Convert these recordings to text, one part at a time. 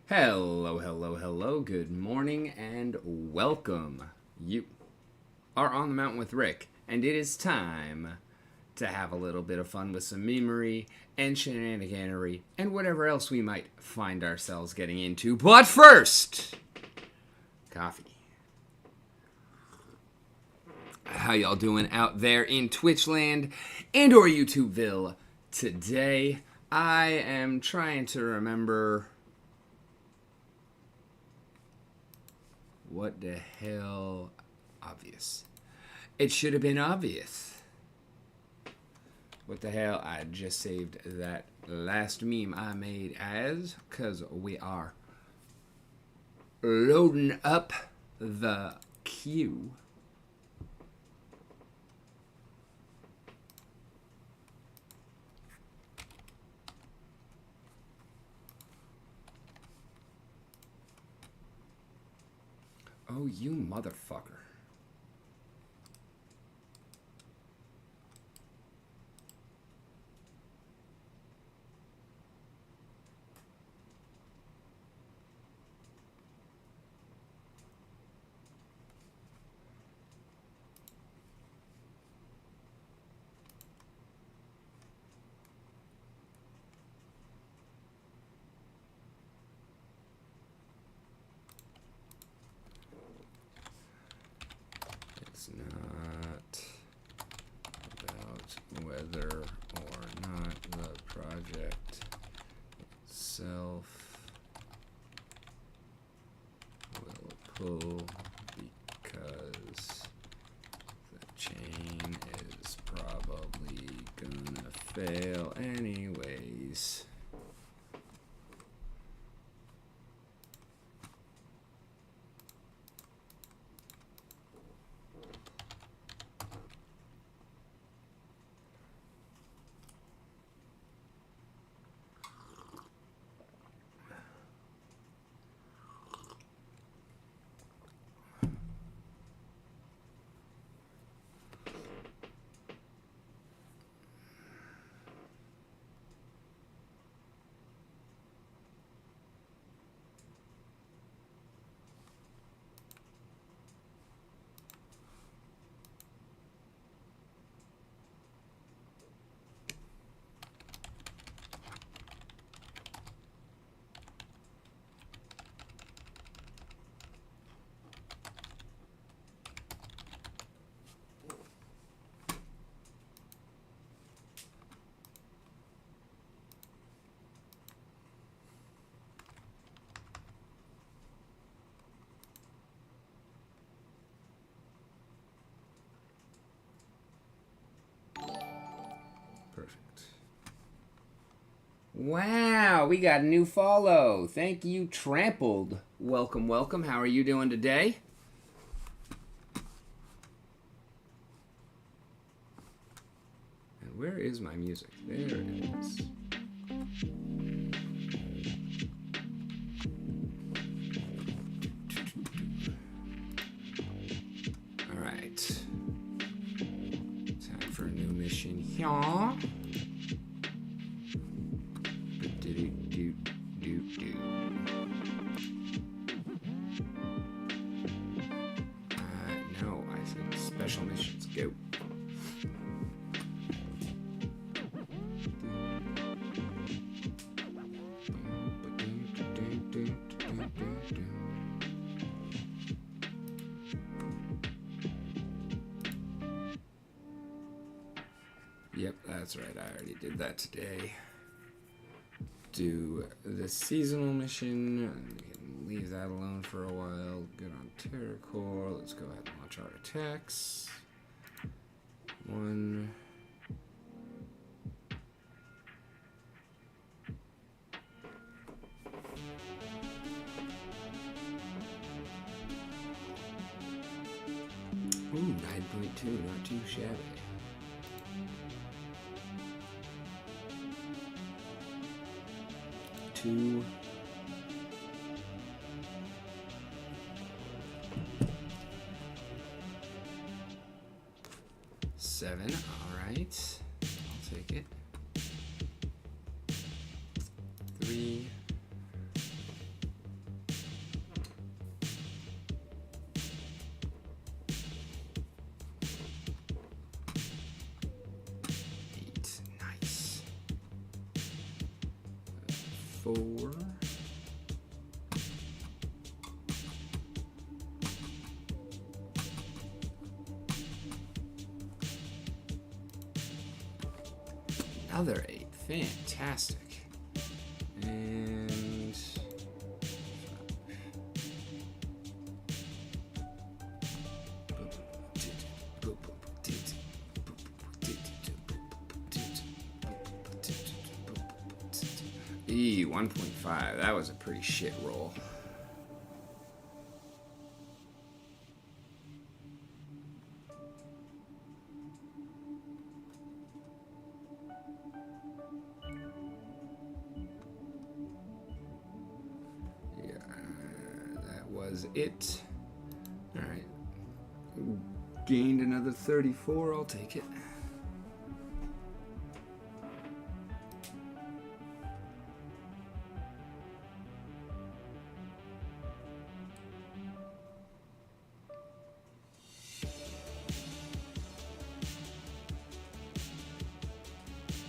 Hello, hello, hello, good morning, and welcome. You are on the mountain with Rick, and it is time to have a little bit of fun with some memery and shenaniganery and whatever else we might find ourselves getting into. But first, coffee. How y'all doing out there in Twitchland and or YouTubeville today? I am trying to remember what the hell. Obvious. It should have been obvious. What the hell? I just saved that last meme I made as, because we are loading up the queue. Oh, you motherfucker. It's not about whether or not the project itself will pull, because the chain is probably gonna fail anyways. Perfect. Wow, we got a new follow. Thank you, Trampled. Welcome, welcome. How are you doing today? And where is my music? There it is. All right. Time for a new mission here. No, I said special missions. Go. Yep, that's right. I already did that today. Do the seasonal mission. We can leave that alone for a while. Good on TerraCore. Let's go ahead and launch our attacks. One. Ooh, 9.2, not too shabby. Two. Seven, all right. I'll take it. 3. 34. Another 8. Fantastic. And E 1.5. That was a pretty shit roll. Was it. Alright. Gained another 34. I'll take it.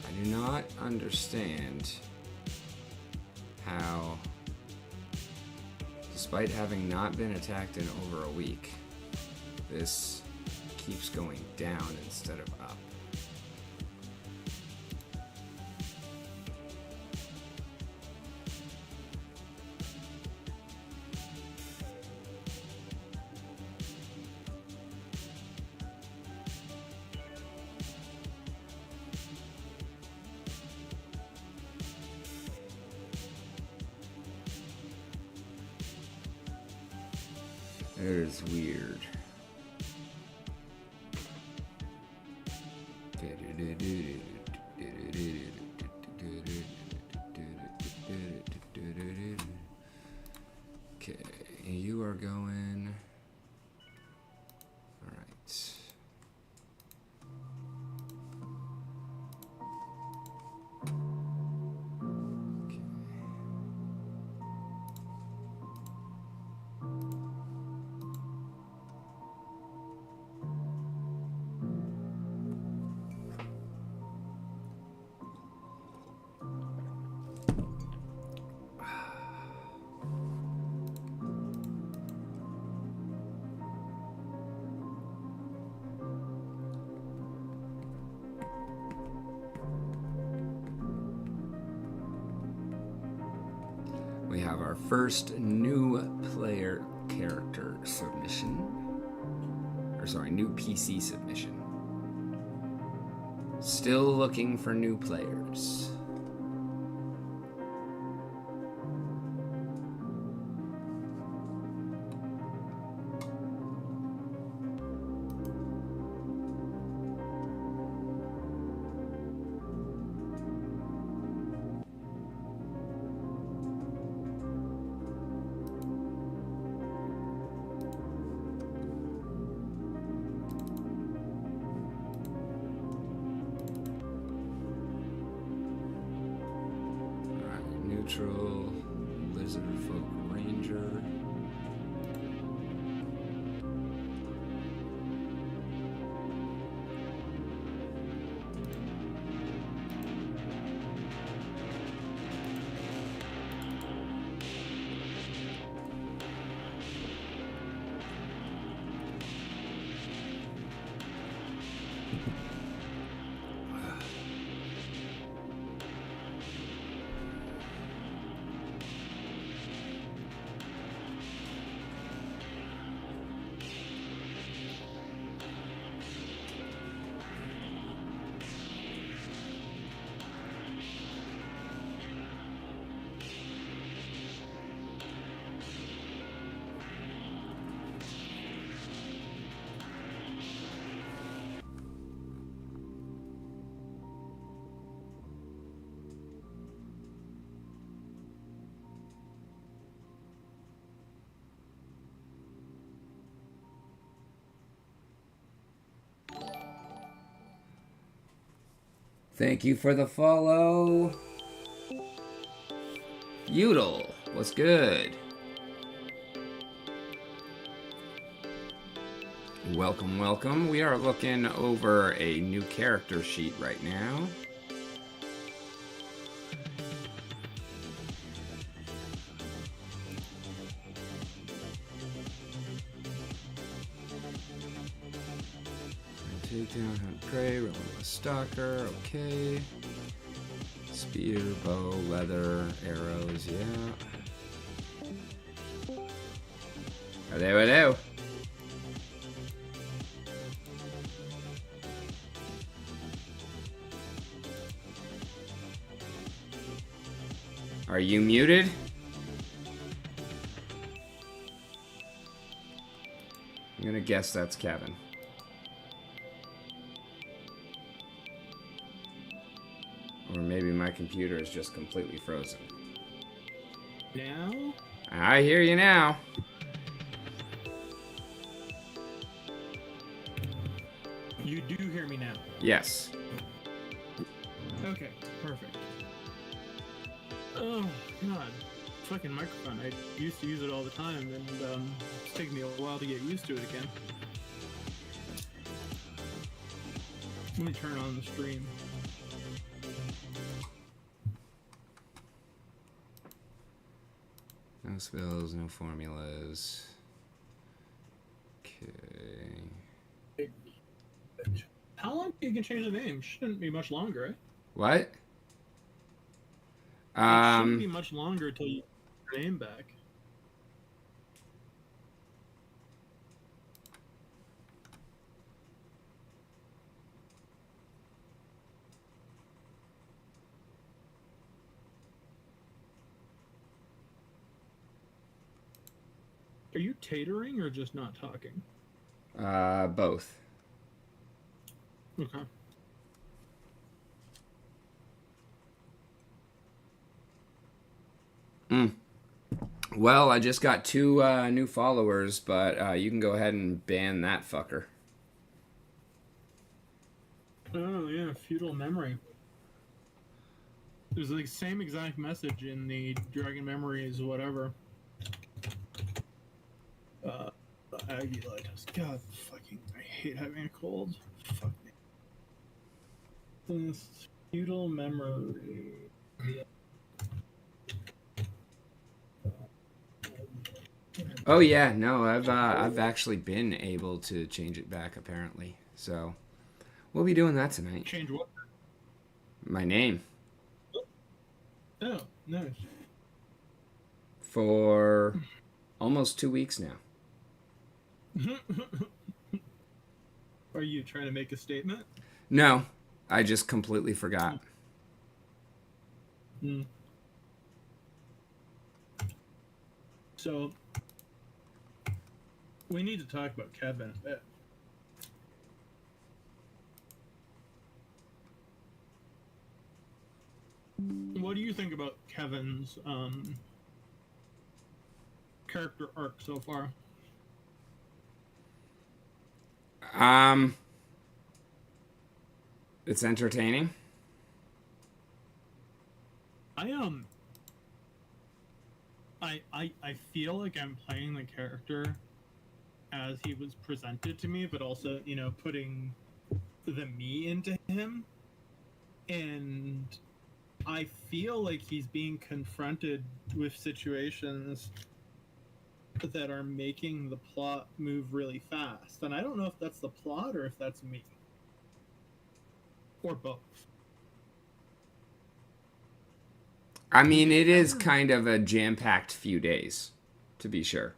I do not understand how, despite having not been attacked in over a week, this keeps going down instead of up. It is weird. Okay, you are going. All right. We have our first new player character submission. Or sorry, new PC submission. Still looking for new players. Neutral, Lizard Folk Ranger. Thank you for the follow. Udall, what's good? Welcome, welcome. We are looking over a new character sheet right now. Takedown, hunt prey, relentless stalker, okay. Spear, bow, leather, arrows, yeah. Hello, hello. Are you muted? I'm gonna guess that's Kevin. Or maybe my computer is just completely frozen. Now? I hear you now. You do hear me now? Yes. Okay, perfect. Oh, God. Fucking microphone. I used to use it all the time, and it's taken me a while to get used to it again. Let me turn on the stream. No spells, no formulas. Okay. How long do you can change the name? Shouldn't be much longer, right? What? It shouldn't be much longer till you get your name back. Are you tatering or just not talking? Both. Okay. Well, I just got 2 new followers, but you can go ahead and ban that fucker. Oh, yeah, feudal memory. There's the same exact message in the Dragon Memories, whatever. Aguilitis. God, fucking, I hate having a cold. Fuck me. This feudal memory. Oh yeah, no, I've actually been able to change it back apparently. So we'll be doing that tonight. Change what? My name. Oh, nice. For almost 2 weeks now. Are you trying to make a statement? No, I just completely forgot. So, we need to talk about Kevin a bit. What do you think about Kevin's character arc so far? It's entertaining. I feel like I'm playing the character as he was presented to me, but also, you know, putting the me into him. And I feel like he's being confronted with situations that are making the plot move really fast. And I don't know if that's the plot or if that's me. Or both. I mean, it is kind of a jam-packed few days, to be sure.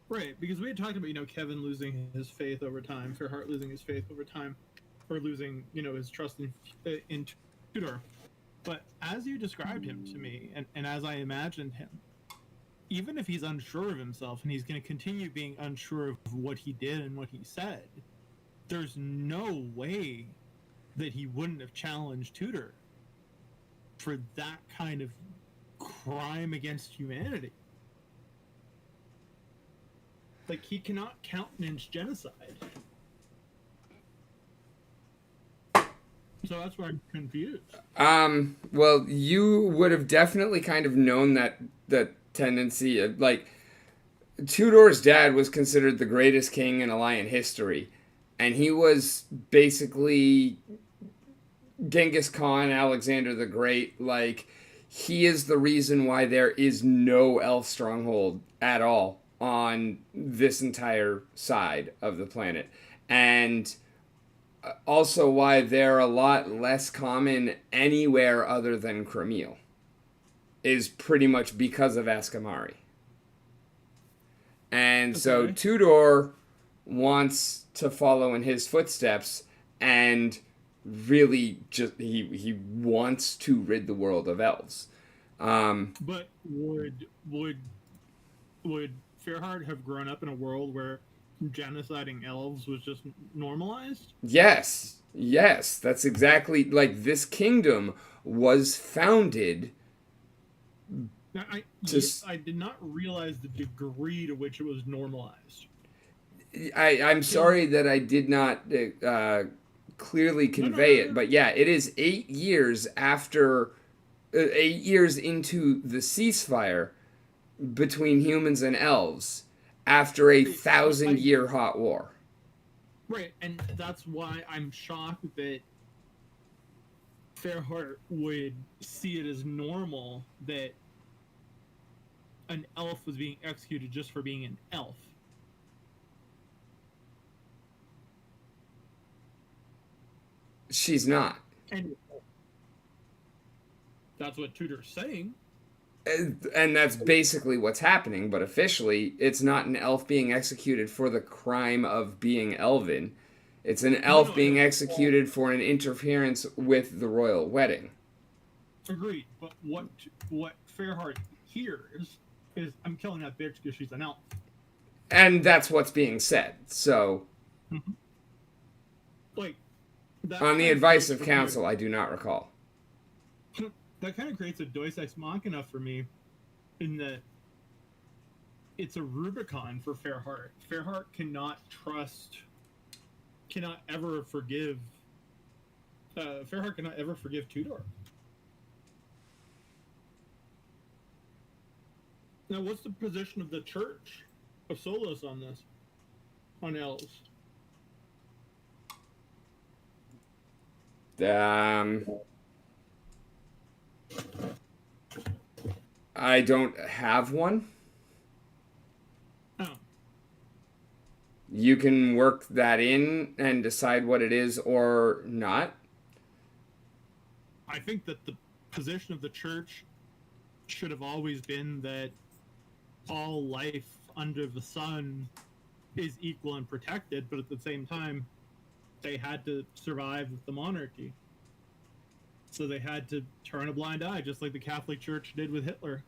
Right, because we had talked about, you know, Kevin losing his faith over time, Fairheart losing his faith over time, or losing, you know, his trust in Tudor. But as you described him to me, and as I imagined him, even if he's unsure of himself and he's going to continue being unsure of what he did and what he said, there's no way that he wouldn't have challenged Tudor for that kind of crime against humanity. Like, he cannot countenance genocide. So that's why I'm confused. Well, you would have definitely kind of known that tendency of, like, Tudor's dad was considered the greatest king in Alliant history, and he was basically Genghis Khan, Alexander the Great. Like, he is the reason why there is no elf stronghold at all on this entire side of the planet. And also why they're a lot less common anywhere other than Crimea, is pretty much because of Askamari. And so Okay. Tudor wants to follow in his footsteps and really just he wants to rid the world of elves. But would Fairheart have grown up in a world where genociding elves was just normalized? Yes, yes, that's exactly like this kingdom was founded Now, to. I did not realize the degree to which it was normalized. I'm Because sorry that I did not clearly convey it, no. but yeah, it is 8 years after, 8 years into the ceasefire between humans and elves after a Right, but 1,000 year hot war. right, and that's why I'm shocked that Fairheart would see it as normal that an elf was being executed just for being an elf. She's not. And that's what Tudor's saying. And that's basically what's happening, but officially, it's not an elf being executed for the crime of being elven. It's an elf I being know. executed for an interference with the royal wedding. Agreed. But what Fairheart hears is I'm killing that bitch because she's an elf. And that's what's being said. So, Like that on the kind of advice creates of for counsel, I do not recall. me, that kind of creates a Deus Ex Machina for me, in that it's a Rubicon for Fairheart. Fairheart cannot ever forgive. Fairheart cannot ever forgive Tudor. Now, what's the position of the Church of Solos on this? On elves? Um, I don't have one. Oh, You can work that in and decide what it is or not. I think that the position of the Church should have always been that all life under the sun is equal and protected, but at the same time, they had to survive with the monarchy. So they had to turn a blind eye, just like the Catholic Church did with Hitler.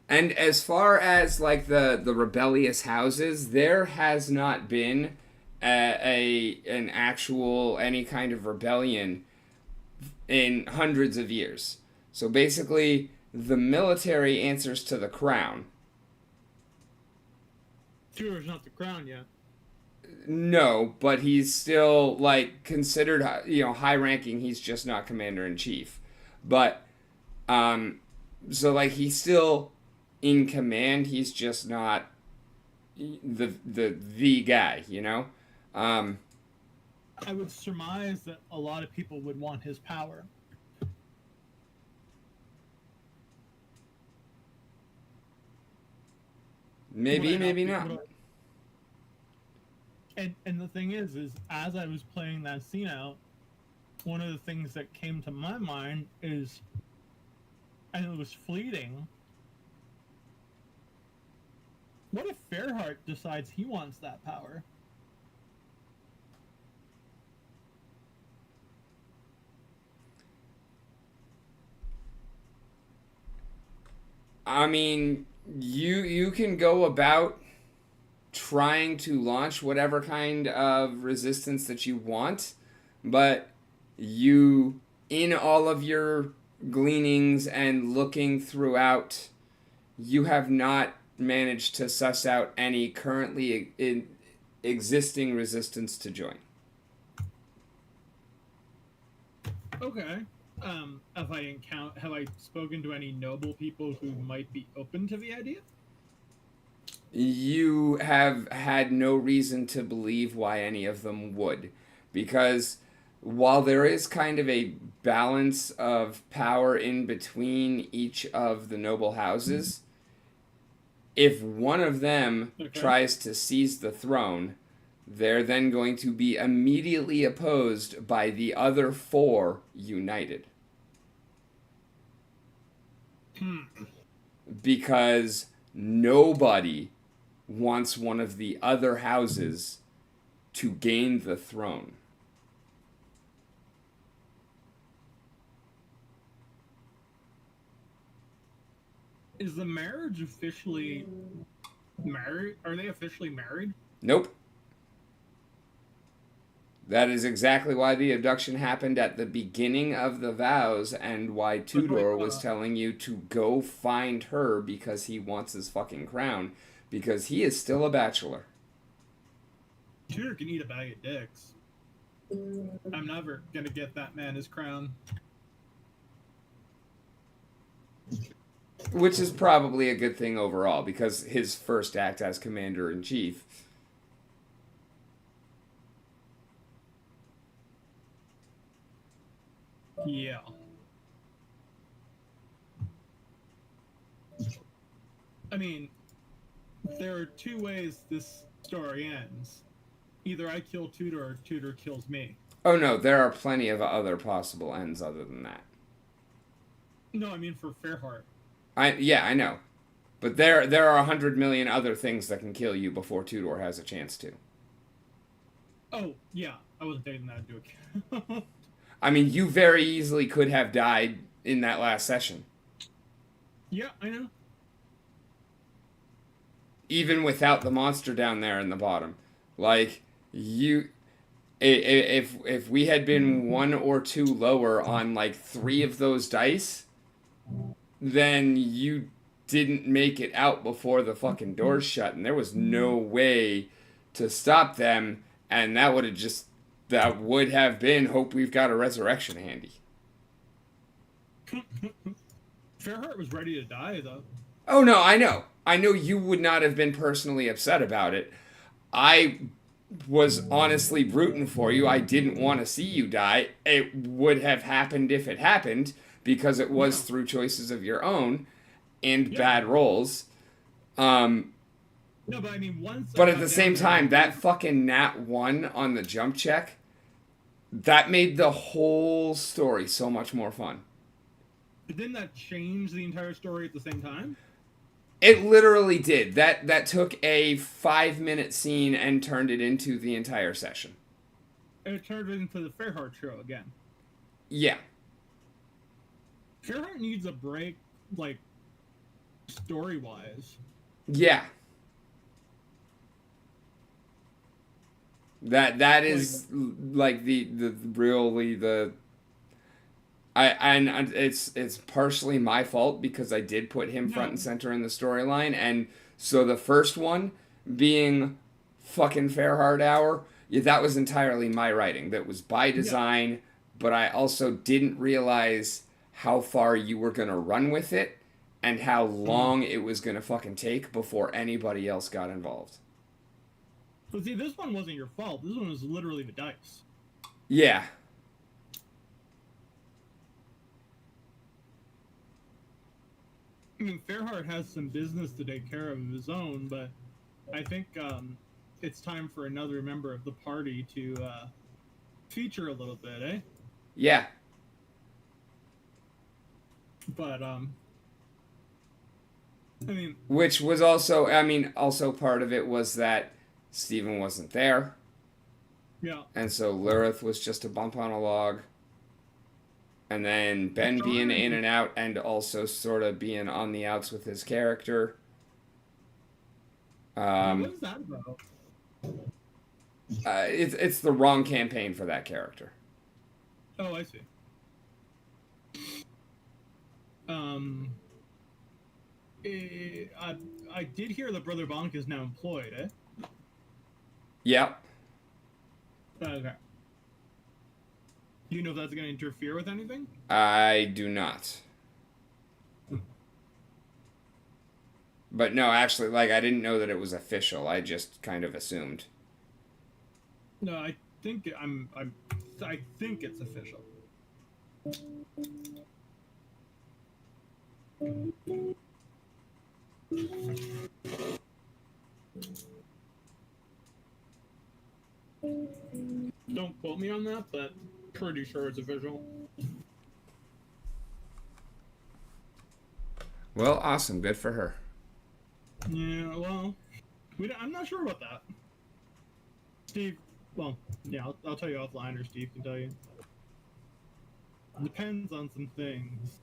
And as far as like the rebellious houses, there has not been an actual any kind of rebellion in hundreds of years. So basically, the military answers to the crown. Tudor's not the crown yet. No, but he's still like considered, high ranking. He's just not commander in chief. But um, so like he's still in command. He's just not the guy. Um, I would surmise that a lot of people would want his power. maybe, maybe not. And the thing is as I was playing that scene out, one of the things that came to my mind is, and it was fleeting, what if Fairheart decides he wants that power? I mean, you can go about trying to launch whatever kind of resistance that you want, but you, in all of your gleanings and looking throughout, you have not managed to suss out any currently existing resistance to join. Okay. Have I spoken to any noble people who might be open to the idea? You have had no reason to believe why any of them would. Because while there is kind of a balance of power in between each of the noble houses, if one of them Okay. tries to seize the throne, they're then going to be immediately opposed by the other 4 united. Because nobody wants one of the other houses to gain the throne. Is the marriage officially married? Are they officially married? Nope. That is exactly why the abduction happened at the beginning of the vows and why Tudor was telling you to go find her because he wants his fucking crown. Because he is still a bachelor. Tudor can eat a bag of dicks. I'm never gonna get that man his crown. Which is probably a good thing overall, because his first act as commander-in-chief. Yeah. I mean, there are 2 ways this story ends. Either I kill Tudor or Tudor kills me. Oh no, there are plenty of other possible ends other than that. No, I mean for Fairheart. I know. But there are 100 million other things that can kill you before Tudor has a chance to. Oh, yeah. I wasn't taking that into account. I mean, you very easily could have died in that last session. Yeah, I know. Even without the monster down there in the bottom. Like, you... If we had been 1 or 2 lower on, like, 3 of those dice, then you didn't make it out before the fucking doors shut, and there was no way to stop them, and that would have been hope we've got a resurrection handy. Fairheart was ready to die, though. Oh no, I know. I know you would not have been personally upset about it. I was honestly rooting for you. I didn't want to see you die. It would have happened if it happened, because it was through choices of your own and bad rolls. No, but I mean, But at the same time, that fucking nat 1 on the jump check, that made the whole story so much more fun. But didn't that change the entire story at the same time? It literally did. That took a 5-minute scene and turned it into the entire session. And it turned it into the Fairheart show again. Yeah. Fairheart needs a break, like, story-wise. Yeah. That is like the really the and it's partially my fault because I did put him front and center in the storyline, and so the first one being fucking Fairheart Hour, yeah, that was entirely my writing. That was by design, but I also didn't realize how far you were gonna run with it and how long it was gonna fucking take before anybody else got involved. But see, this one wasn't your fault. This one was literally the dice. Yeah. I mean, Fairheart has some business to take care of his own, but I think it's time for another member of the party to feature a little bit, eh? Yeah. But, I mean... Which was also, also part of it was that Stephen wasn't there. Yeah. And so Lurith was just a bump on a log. And then Ben being in and out and also sort of being on the outs with his character. What is that about? It's the wrong campaign for that character. Oh, I see. I did hear that Brother Bonk is now employed, eh? Yep. Okay. Do you know if that's going to interfere with anything? I do not. But no, actually, like, I didn't know that it was official. I just kind of assumed. No, I think I think it's official. on that, but pretty sure it's official. Well, awesome. Good for her. Yeah, well, I'm not sure about that. Steve, well, yeah, I'll tell you offline, or Steve can tell you. Depends on some things.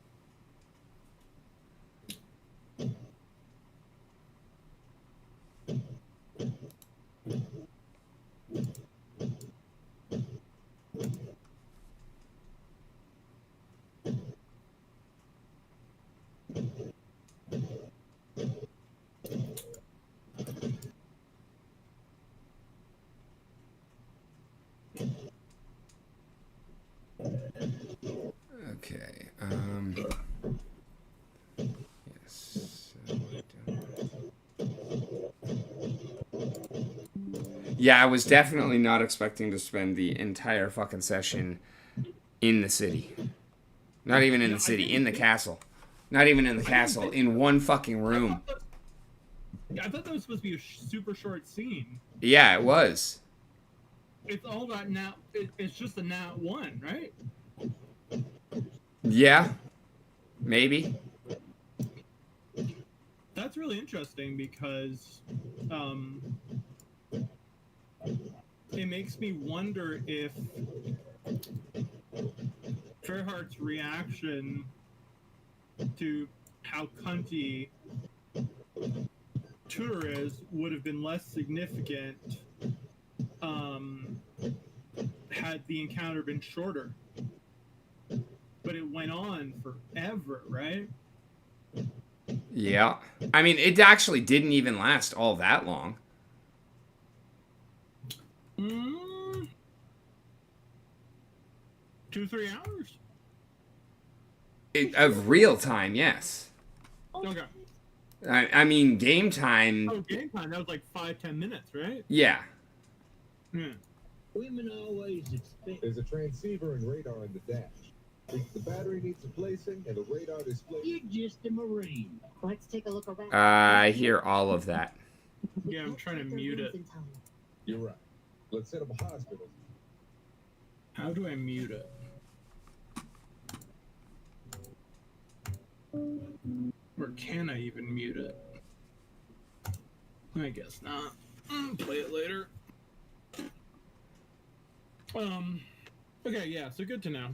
Okay. Yes. Yeah, I was definitely not expecting to spend the entire fucking session in the city. Not even in the city, in the castle. Not even in the castle, in one fucking room. I thought that was supposed to be a super short scene. Yeah, it was. It's all about nat. It's just a nat 1, right? Yeah, maybe. That's really interesting because it makes me wonder if Fairheart's reaction to how cunty Tudor is would have been less significant had the encounter been shorter. But it went on forever, right? Yeah. I mean, it actually didn't even last all that long. 2-3 hours. Of real time, yes. Okay. I mean, game time. Oh, game time. That was like 5-10 minutes, right? Yeah. Women always expect. There's a transceiver and radar in the dash. The battery needs replacing and the radar display. You're just a Marine. Let's take a look around. I hear all of that. Yeah, I'm trying to mute it. You're right. Let's set up a hospital. How do I mute it? Or can I even mute it? I guess not. Play it later. Okay, yeah, so good to know.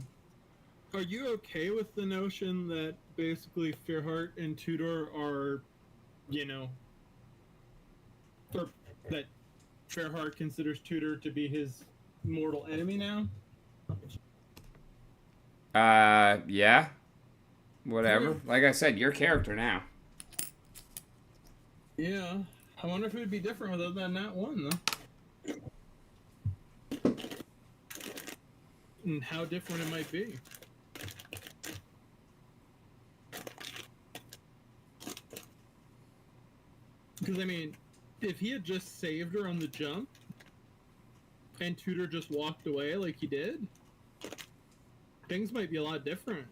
Are you okay with the notion that basically Fairheart and Tudor are, or that Fairheart considers Tudor to be his mortal enemy now? Yeah. Whatever. Like I said, your character now. Yeah. I wonder if it would be different without that nat 1, though. And how different it might be. Because, I mean, if he had just saved her on the jump, and Tudor just walked away like he did, things might be a lot different.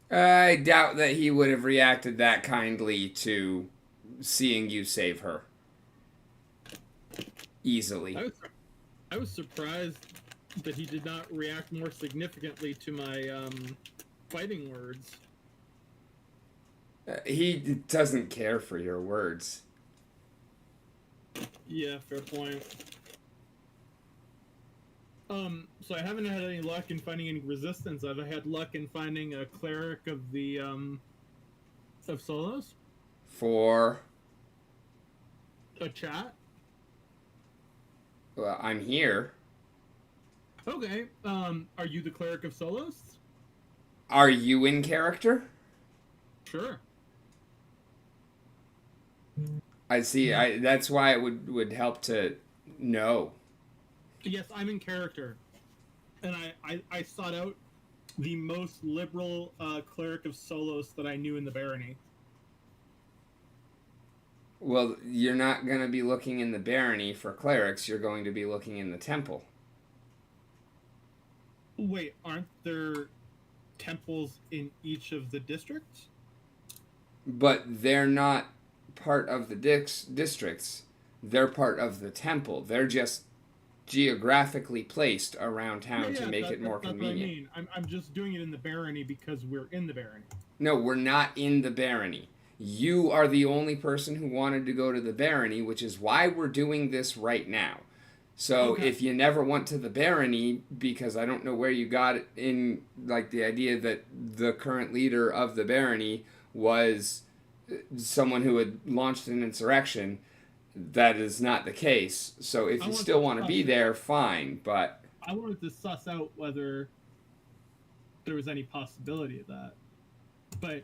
I doubt that he would have reacted that kindly to seeing you save her. Easily. I was surprised that he did not react more significantly to my fighting words. He doesn't care for your words. Yeah, fair point. So I haven't had any luck in finding any resistance. I've had luck in finding a cleric of the of Solos. For A chat. well, I'm here. Okay. Are you the cleric of Solos? Are you in character? Sure. I see. That's why it would help to know. Yes, I'm in character. And I sought out the most liberal cleric of Solos that I knew in the barony. Well, you're not going to be looking in the barony for clerics. You're going to be looking in the temple. Wait, aren't there temples in each of the districts? But they're not part of the districts. They're part of the temple. They're just geographically placed around town to make it more that's convenient. what I mean. I'm just doing it in the barony because we're in the barony. No, we're not in the barony. You are the only person who wanted to go to the barony, which is why we're doing this right now. So Okay. if you never went to the barony, because I don't know where you got it in, like, the idea that the current leader of the barony was someone who had launched an insurrection, that is not the case. So if you still want to be there, fine, but I wanted to suss out whether there was any possibility of that. But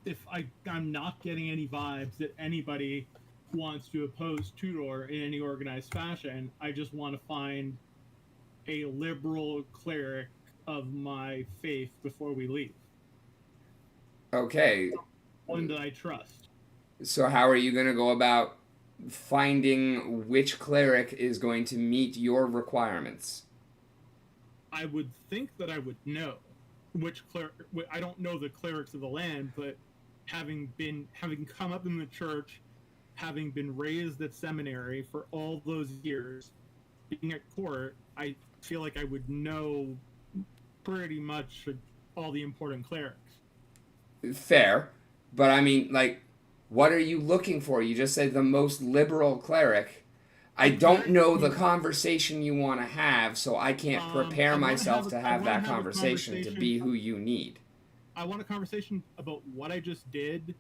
if I'm not getting any vibes that anybody wants to oppose Tudor in any organized fashion, I just want to find a liberal cleric of my faith before we leave. okay. One that I trust. So how are you going to go about finding which cleric is going to meet your requirements? I would think that I would know which cleric. I don't know the clerics of the land, but having come up in the church, having been raised at seminary for all those years, being at court, I feel like I would know pretty much all the important clerics. Fair, but I mean, like, what are you looking for? You just said the most liberal cleric. I don't know the conversation you want to have, so I can't prepare myself to have that conversation to be who you need. I want a conversation about what I just did.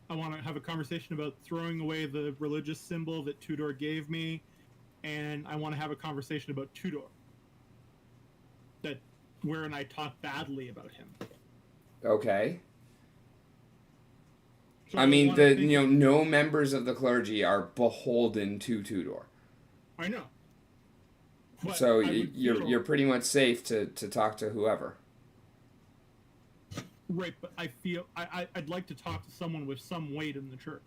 I want to have a conversation about throwing away the religious symbol that Tudor gave me, and I want to have a conversation about Tudor. Wherein I talk badly about him. Okay. So I mean, no members of the clergy are beholden to Tudor. I know. But so you're pretty much safe to talk to whoever. Right, but I feel I'd like to talk to someone with some weight in the church.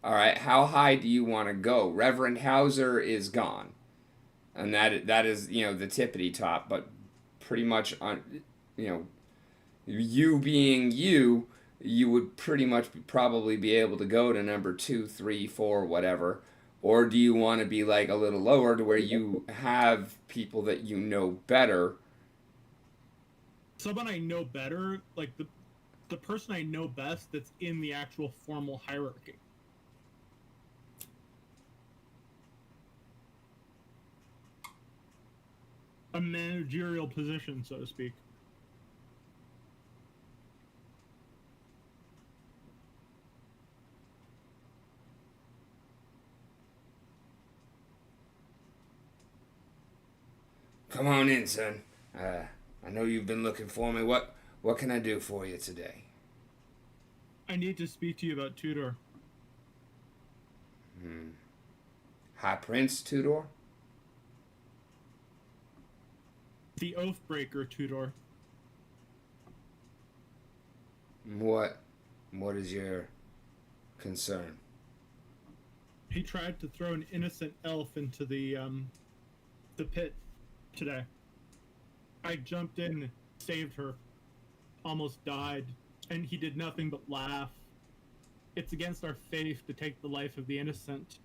All right, how high do you want to go? Reverend Hauser is gone, and that is the tippity top. But pretty much on you being you would pretty much probably be able to go to number 2, 3, 4, whatever. Or do you want to be like a little lower to where you have people that you know better? Someone I know better, like the person I know best that's in the actual formal hierarchy. A managerial position, so to speak. Come on in, son. I know you've been looking for me. What can I do for you today? I need to speak to you about Tudor. High Prince Tudor? The Oathbreaker Tudor. What is your concern? He tried to throw an innocent elf into the pit today. I jumped in, saved her, almost died, and he did nothing but laugh. It's against our faith to take the life of the innocent,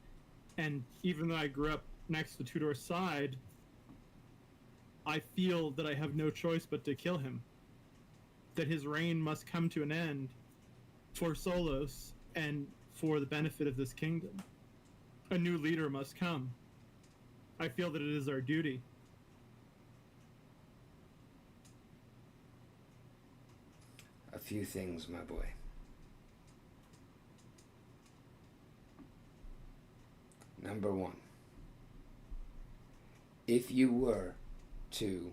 and even though I grew up next to Tudor's side, I feel that I have no choice but to kill him. That his reign must come to an end for Solos and for the benefit of this kingdom. A new leader must come. I feel that it is our duty. A few things, my boy. Number 1. If you were to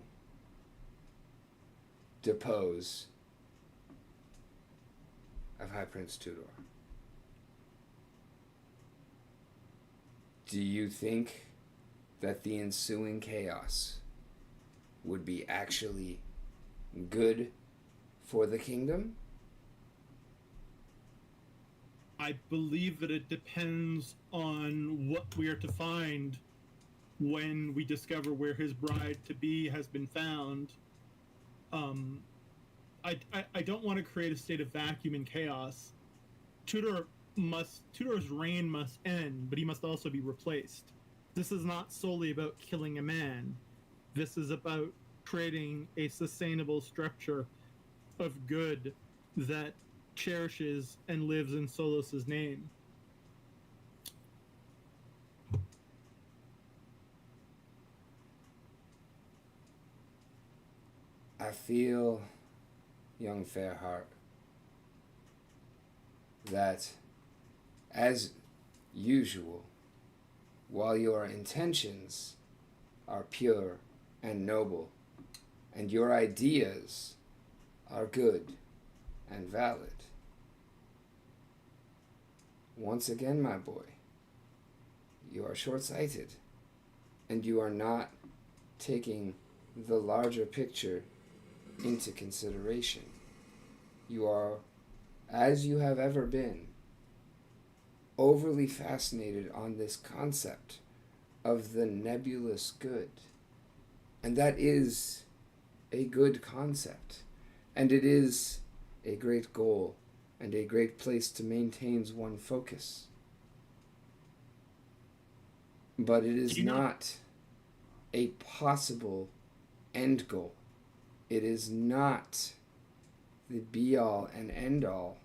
depose of High Prince Tudor, do you think that the ensuing chaos would be actually good for the kingdom? I believe that it depends on what we are to find when we discover where his bride-to-be has been found. I don't want to create a state of vacuum and chaos. Tudor's reign must end, but he must also be replaced. This is not solely about killing a man. This is about creating a sustainable structure of good that cherishes and lives in Solos's name. I feel, young Fairheart, that, as usual, while your intentions are pure and noble, and your ideas are good and valid, once again, my boy, you are short-sighted, and you are not taking the larger picture into consideration. You are, as you have ever been, overly fascinated on this concept of the nebulous good. And that is a good concept. And it is a great goal and a great place to maintain one's focus. But it is not a possible end goal. It is not the be-all and end-all.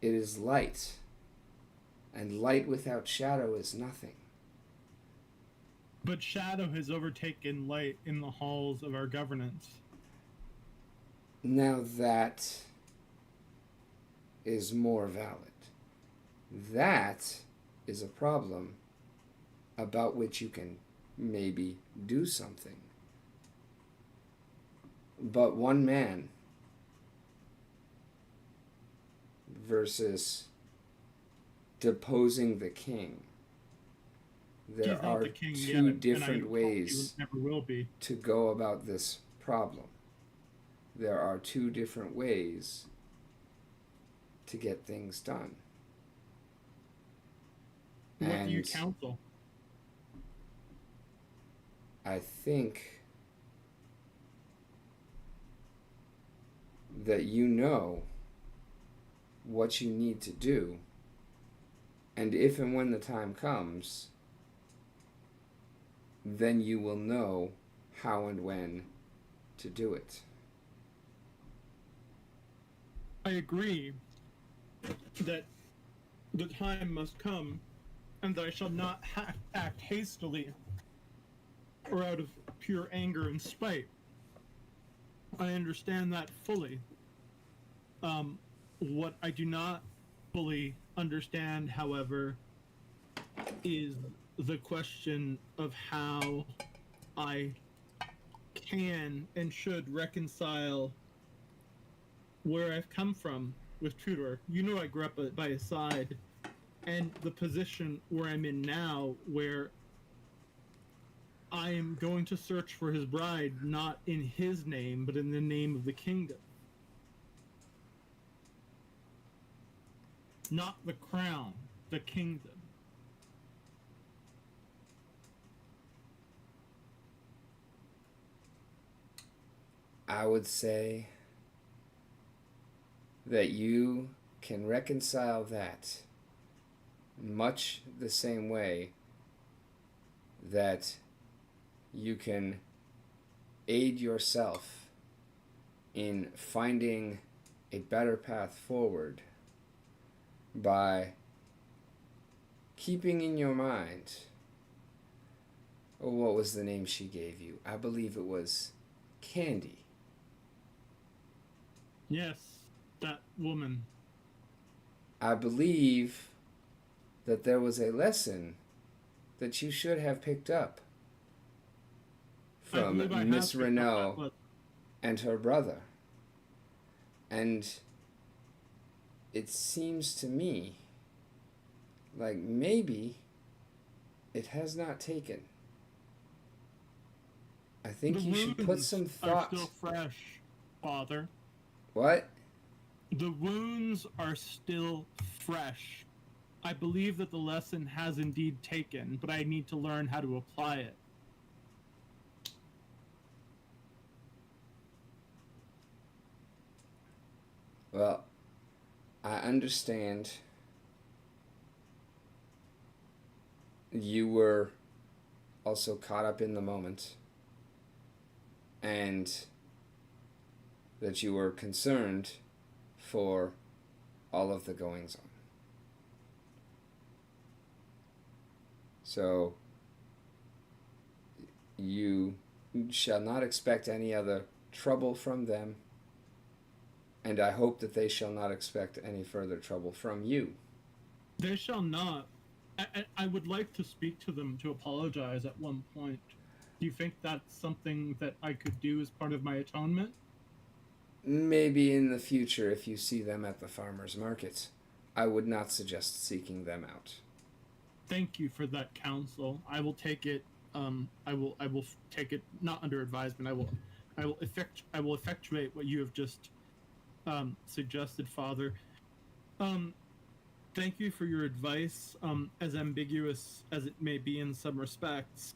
It is light. And light without shadow is nothing. But shadow has overtaken light in the halls of our governance. Now that is more valid. That is a problem about which you can maybe do something. But one man versus deposing the king. There are two different ways to go about this problem. There are two different ways to get things done. What do you counsel? I think that you know what you need to do, and if and when the time comes, then you will know how and when to do it. I agree that the time must come and that I shall not act hastily or out of pure anger and spite. I understand that fully. What I do not fully understand, however, is the question of how I can and should reconcile where I've come from with Tudor. You know, I grew up by his side, and the position where I'm in now, where I am going to search for his bride, not in his name, but in the name of the kingdom. Not the crown, the kingdom. I would say that you can reconcile that much the same way that you can aid yourself in finding a better path forward by keeping in your mind, what was the name she gave you? I believe it was Candy. Yes, that woman. I believe that there was a lesson that you should have picked up from Miss Renault and her brother. And it seems to me like maybe it has not taken. I think you should put some thought. The wounds are still fresh, Father. What? The wounds are still fresh. I believe that the lesson has indeed taken, but I need to learn how to apply it. Well, I understand you were also caught up in the moment and that you were concerned for all of the goings on. So you shall not expect any other trouble from them, and I hope that they shall not expect any further trouble from you. They shall not. I would like to speak to them to apologize at one point. Do you think that's something that I could do as part of my atonement? Maybe in the future, if you see them at the farmer's market, I would not suggest seeking them out. Thank you for that counsel. I will take it. I will take it not under advisement. I will effectuate what you have just suggested, Father. Thank you for your advice. As ambiguous as it may be in some respects,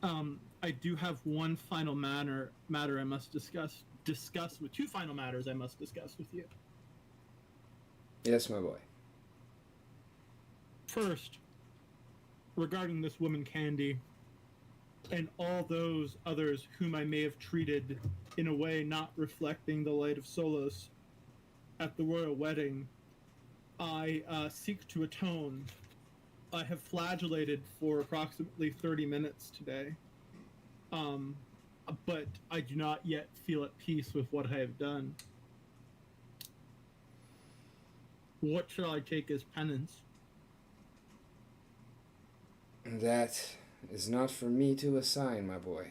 I do have one final matter I must discuss with two final matters I must discuss with you. Yes, my boy. First, regarding this woman Candy and all those others whom I may have treated in a way not reflecting the light of Solos at the royal wedding, I seek to atone. I have flagellated for approximately 30 minutes today, but I do not yet feel at peace with what I have done. What shall I take as penance? That is not for me to assign, my boy.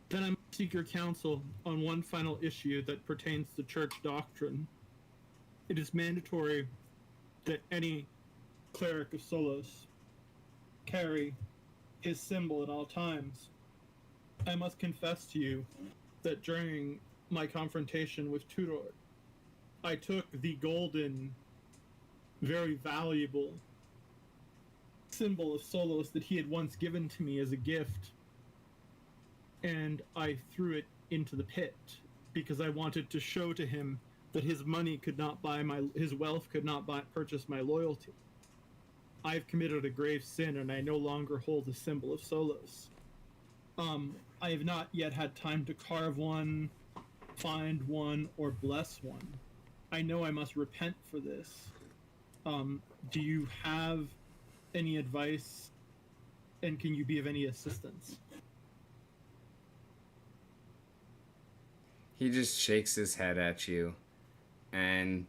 Then I must seek your counsel on one final issue that pertains to church doctrine. It is mandatory that any cleric of Solos carry his symbol at all times. I must confess to you that during my confrontation with Tudor, I took the golden, very valuable symbol of Solos that he had once given to me as a gift, and I threw it into the pit because I wanted to show to him that his money could not buy his wealth could not purchase my loyalty. I have committed a grave sin, and I no longer hold the symbol of Solos. I have not yet had time to carve one, find one, or bless one. I know I must repent for this. Do you have any advice, and can you be of any assistance? He just shakes his head at you, and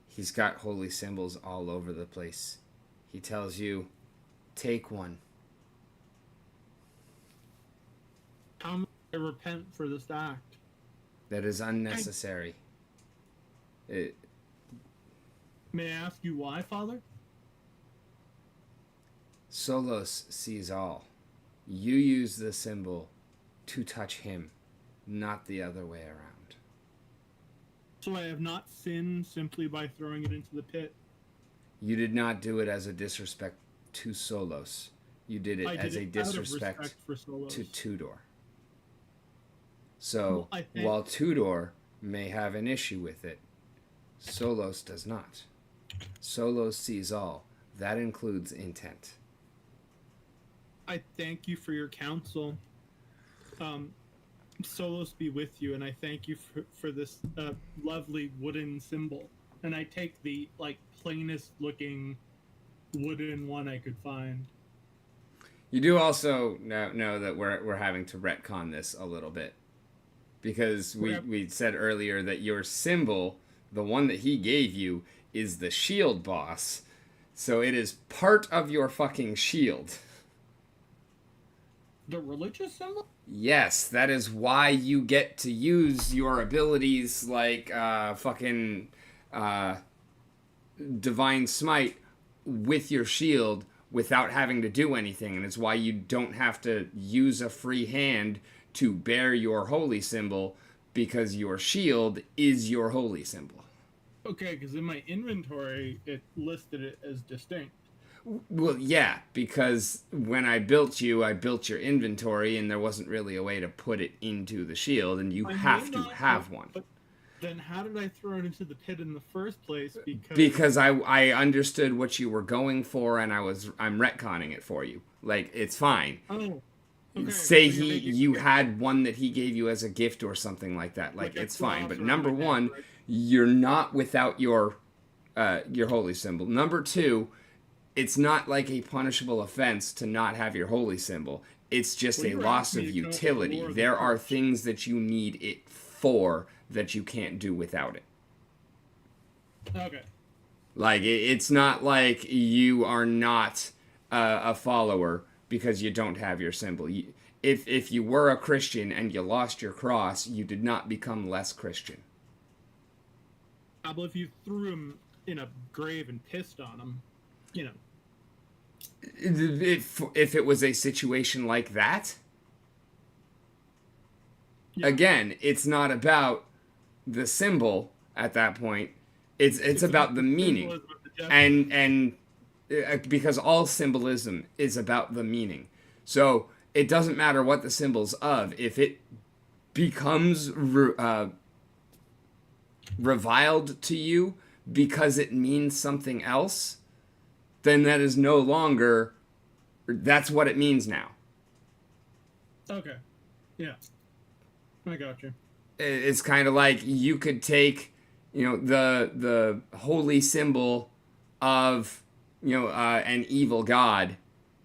he's got holy symbols all over the place. He tells you, take one. How must I repent for this act? That is unnecessary. May I ask you why, Father? Solos sees all. You use the symbol to touch him, not the other way around. So I have not sinned simply by throwing it into the pit? You did not do it as a disrespect to Solos. You did it as a disrespect to Tudor. So, while Tudor may have an issue with it, Solos does not. Solos sees all. That includes intent. I thank you for your counsel. Solos be with you, and I thank you for this lovely wooden symbol. And I take the plainest looking wooden one I could find. You do also know that we're having to retcon this a little bit, because we said earlier that your symbol, the one that he gave you, is the shield boss, so it is part of your fucking shield. The religious symbol? Yes, that is why you get to use your abilities like Divine Smite with your shield without having to do anything, and it's why you don't have to use a free hand to bear your holy symbol, because your shield is your holy symbol. Okay, because in my inventory it listed it as distinct. Well, yeah, because when I built your inventory, and there wasn't really a way to put it into the shield, and you I have may to not have one. But then how did I throw it into the pit in the first place? Because I understood what you were going for, and I'm retconning it for you. Like, it's fine. Oh, okay. Say So you had one that he gave you as a gift or something like that. Like, it's fine. But number one, right? you're not without your holy symbol. Number two, it's not like a punishable offense to not have your holy symbol. It's just Well, a you were loss asking of me to come up with utility. lore of the There are church. things that you need it for that you can't do without it. Okay. Like, it's not like you are not a follower because you don't have your symbol. If you were a Christian and you lost your cross, you did not become less Christian. Well, if you threw him in a grave and pissed on him, you know. If it was a situation like that, Yeah. again, it's not about the symbol at that point. It's about the meaning, symbolism of the gesture. and because all symbolism is about the meaning. So it doesn't matter what the symbol's of. If it becomes reviled to you because it means something else, then that is no longer. That's what it means now. Okay. Yeah. I got you. It's kind of like you could take, the holy symbol of, an evil god,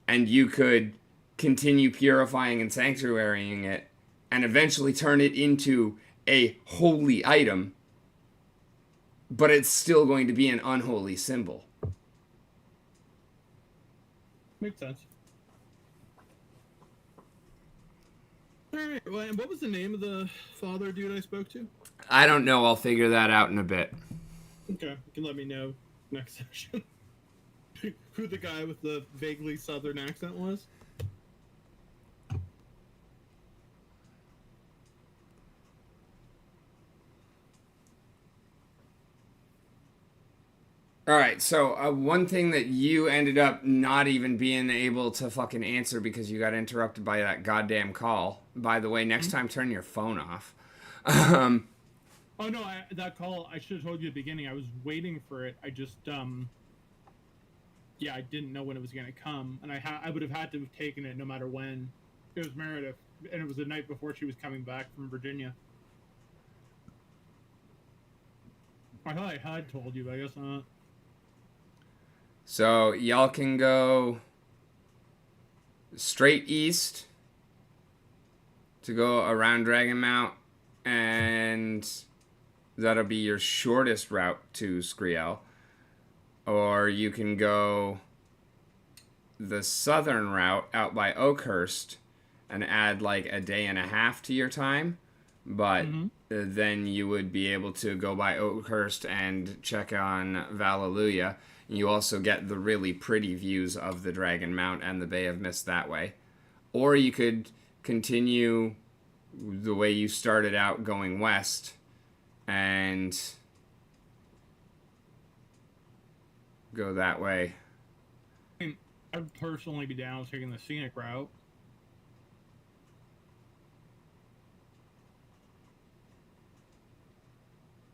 and you could continue purifying and sanctuarying it, and eventually turn it into a holy item, but it's still going to be an unholy symbol. Makes sense. All right. Well, and what was the name of the father dude I spoke to? I don't know. I'll figure that out in a bit. Okay, you can let me know next session. Who the guy with the vaguely southern accent was? All right, so one thing that you ended up not even being able to fucking answer because you got interrupted by that goddamn call. By the way, next time turn your phone off. Oh no, that call, I should have told you at the beginning. I was waiting for it. I just, yeah, I didn't know when it was going to come. And I would have had to have taken it no matter when. It was Meredith, and it was the night before she was coming back from Virginia. I thought I had told you, but I guess not. So y'all can go straight east to go around Dragon Mount, and that'll be your shortest route to Skriel. Or you can go the southern route out by Oakhurst and add like a day and a half to your time. But then you would be able to go by Oakhurst and check on Vallelujah. You also get the really pretty views of the Dragon Mount and the Bay of Mist that way. Or you could continue the way you started out going west and go that way. I mean, I'd personally be down with taking the scenic route.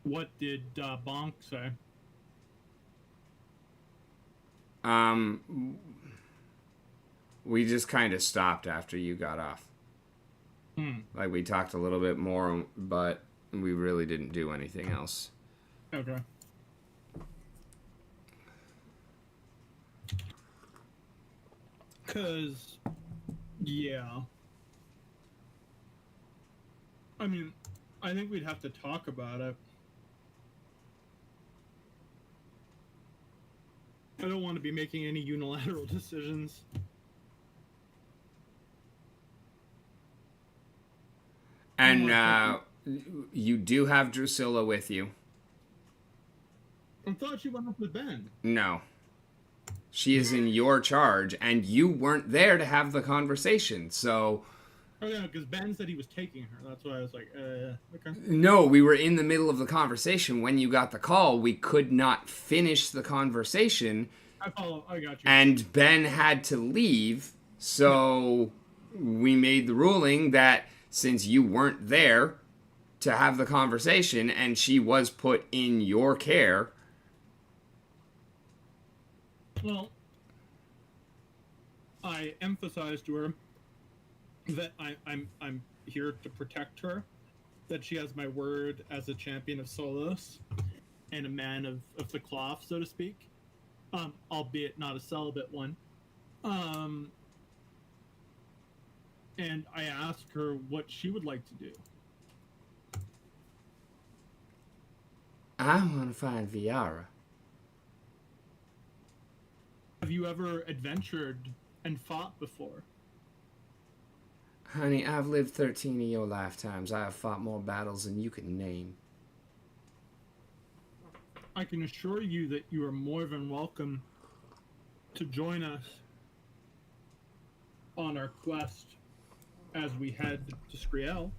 What did Bonk say? We just kind of stopped after you got off. Like, we talked a little bit more, but we really didn't do anything else. Okay. Because, yeah. I mean, I think we'd have to talk about it. I don't want to be making any unilateral decisions. And you do have Drusilla with you. I thought she went up with Ben. No. She is in your charge, and you weren't there to have the conversation, so... Oh, yeah, because Ben said he was taking her. That's why I was like, okay. No, we were in the middle of the conversation. When you got the call, we could not finish the conversation I follow. I got you. And Ben had to leave, so we made the ruling that since you weren't there to have the conversation and she was put in your care. Well, I emphasized to her that I'm here to protect her, that she has my word as a champion of Solos and a man of the cloth, so to speak, albeit not a celibate one. And I asked her what she would like to do. I want to find Viara. Have you ever adventured and fought before? Honey, I've lived 13 of your lifetimes. I have fought more battles than you can name. I can assure you that you are more than welcome to join us on our quest as we head to Skriel.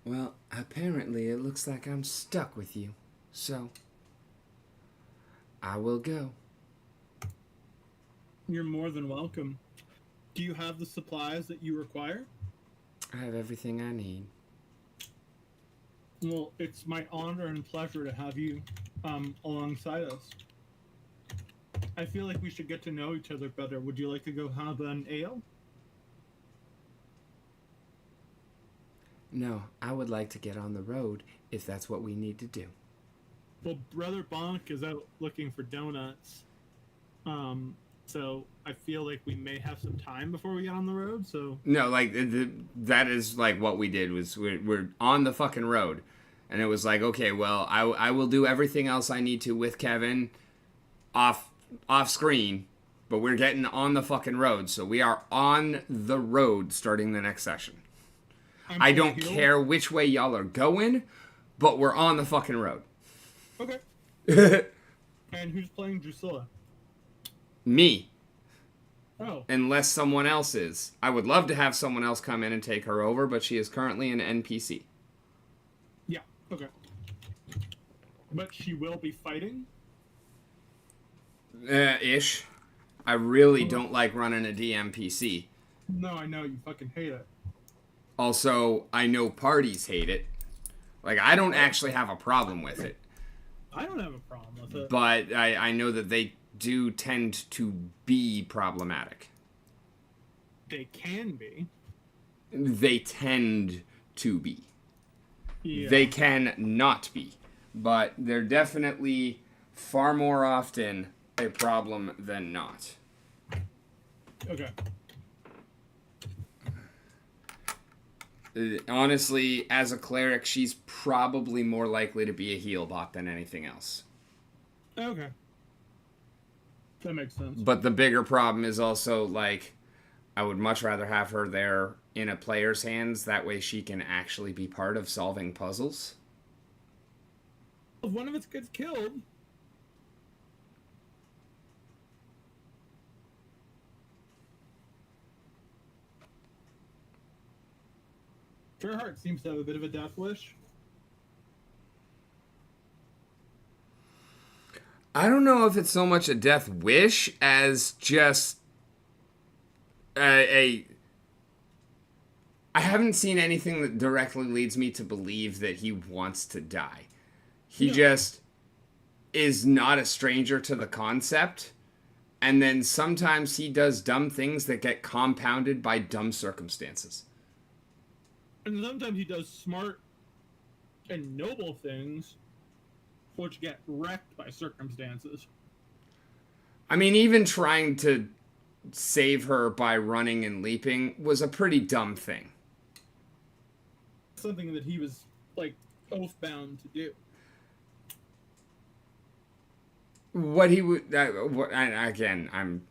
Well, apparently it looks like I'm stuck with you. So, I will go. You're more than welcome. Do you have the supplies that you require? I have everything I need. Well, it's my honor and pleasure to have you alongside us. I feel like we should get to know each other better. Would you like to go have an ale? No, I would like to get on the road if that's what we need to do. Well, Brother Bonk is out looking for donuts. So I feel like we may have some time before we get on the road, so... No, like, that is, like, what we did, was we're on the fucking road. And it was like, okay, well, I will do everything else I need to with Kevin off screen, but we're getting on the fucking road, so we are on the road starting the next session. I don't care which way y'all are going, but we're on the fucking road. Okay. And who's playing Drusilla? Me. Oh. Unless someone else is. I would love to have someone else come in and take her over, but she is currently an NPC. Yeah, okay. But she will be fighting? Ish. I really don't like running a DMPC. No, I know, you fucking hate it. Also, I know parties hate it. Like, I don't actually have a problem with it. I don't have a problem with it. But I know that they do tend to be problematic. They can be. They tend to be. Yeah. They can not be. But they're definitely far more often a problem than not. Okay. Honestly, as a cleric, she's probably more likely to be a heal bot than anything else. Okay. That makes sense. But the bigger problem is also, like, I would much rather have her there in a player's hands. That way she can actually be part of solving puzzles. If one of us gets killed... Fairheart seems to have a bit of a death wish. I don't know if it's so much a death wish as just I haven't seen anything that directly leads me to believe that he wants to die. He just is not a stranger to the concept, and then sometimes he does dumb things that get compounded by dumb circumstances. And sometimes he does smart and noble things, which get wrecked by circumstances. I mean, even trying to save her by running and leaping was a pretty dumb thing. Something that he was, like, oath-bound to do. What he would... again, I'm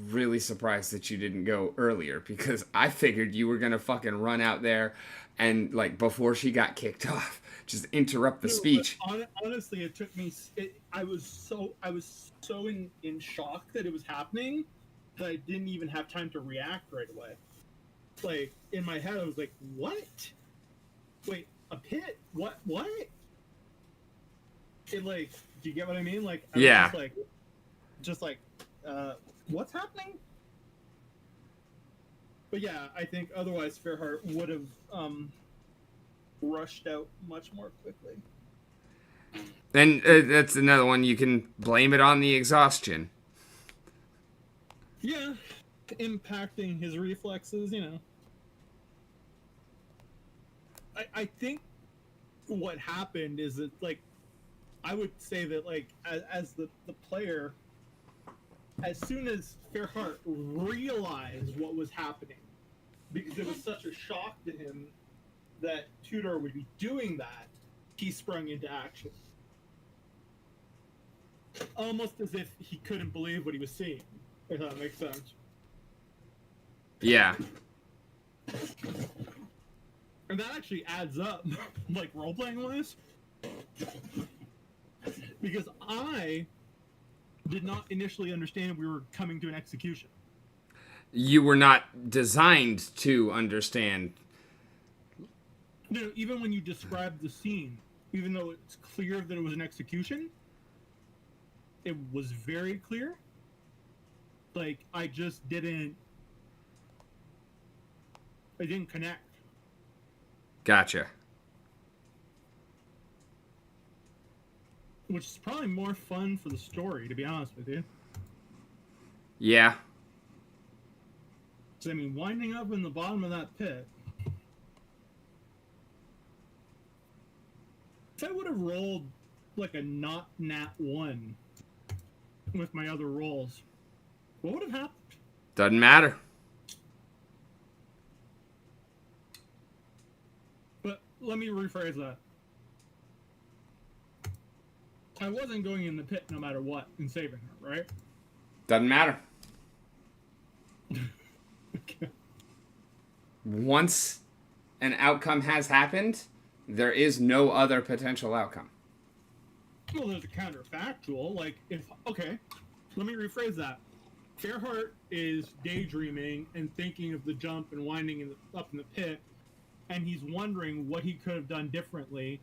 really surprised that you didn't go earlier, because I figured you were gonna fucking run out there and, like, before she got kicked off, just interrupt the speech. Honestly, it took me... I was so in shock that it was happening that I didn't even have time to react right away. Like, in my head, I was like, what? Wait, a pit? What? It, like... Do you get what I mean? Like, I Yeah. was just like, what's happening? But yeah, I think otherwise Fairheart would have rushed out much more quickly. And that's another one, you can blame it on the exhaustion. Yeah, impacting his reflexes, you know. I think what happened is that, like, I would say that, like, as the player, as soon as Fairheart realized what was happening, because it was such a shock to him that Tudor would be doing that, he sprung into action. Almost as if he couldn't believe what he was seeing, if that makes sense. Yeah. And that actually adds up, like, role-playing wise. Because I did not initially understand we were coming to an execution. You were not designed to understand. No, even when you described the scene, even though it's clear that it was an execution, it was very clear. Like, I didn't connect. Gotcha. Which is probably more fun for the story, to be honest with you. Yeah. So, I mean, winding up in the bottom of that pit. If I would have rolled like a not nat 1 with my other rolls, what would have happened? Doesn't matter. But let me rephrase that. I wasn't going in the pit no matter what and saving her, right? Doesn't matter. Okay. Once an outcome has happened, there is no other potential outcome. Well, there's a counterfactual. Like, okay, let me rephrase that. Fairheart is daydreaming and thinking of the jump and winding up in the pit, and he's wondering what he could have done differently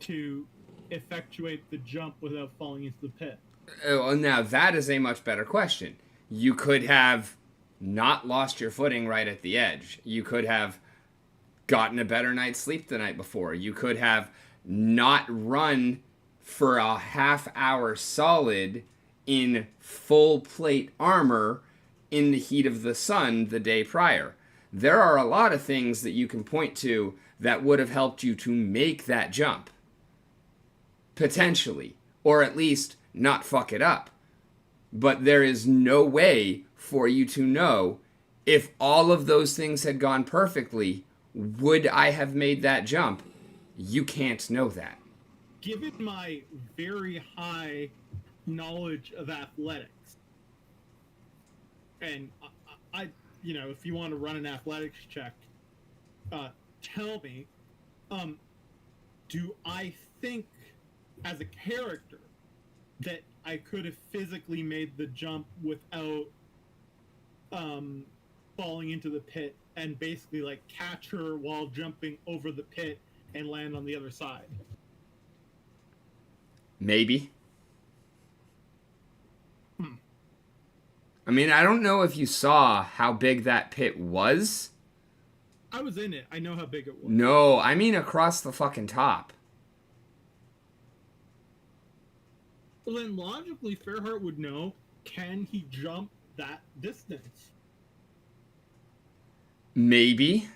to effectuate the jump without falling into the pit. Oh, now that is a much better question. You could have not lost your footing right at the edge. You could have gotten a better night's sleep the night before. You could have not run for a half hour solid in full plate armor in the heat of the sun the day prior. There are a lot of things that you can point to that would have helped you to make that jump. Potentially. Or at least not fuck it up. But there is no way for you to know if all of those things had gone perfectly, would I have made that jump? You can't know that. Given my very high knowledge of athletics, and I you know, if you want to run an athletics check, tell me, do I think as a character that I could have physically made the jump without falling into the pit and basically like catch her while jumping over the pit and land on the other side? Maybe. I mean, I don't know if you saw how big that pit was. I was in it. I know how big it was. No, I mean across the fucking top. Well, then logically, Fairheart would know, can he jump that distance? Maybe.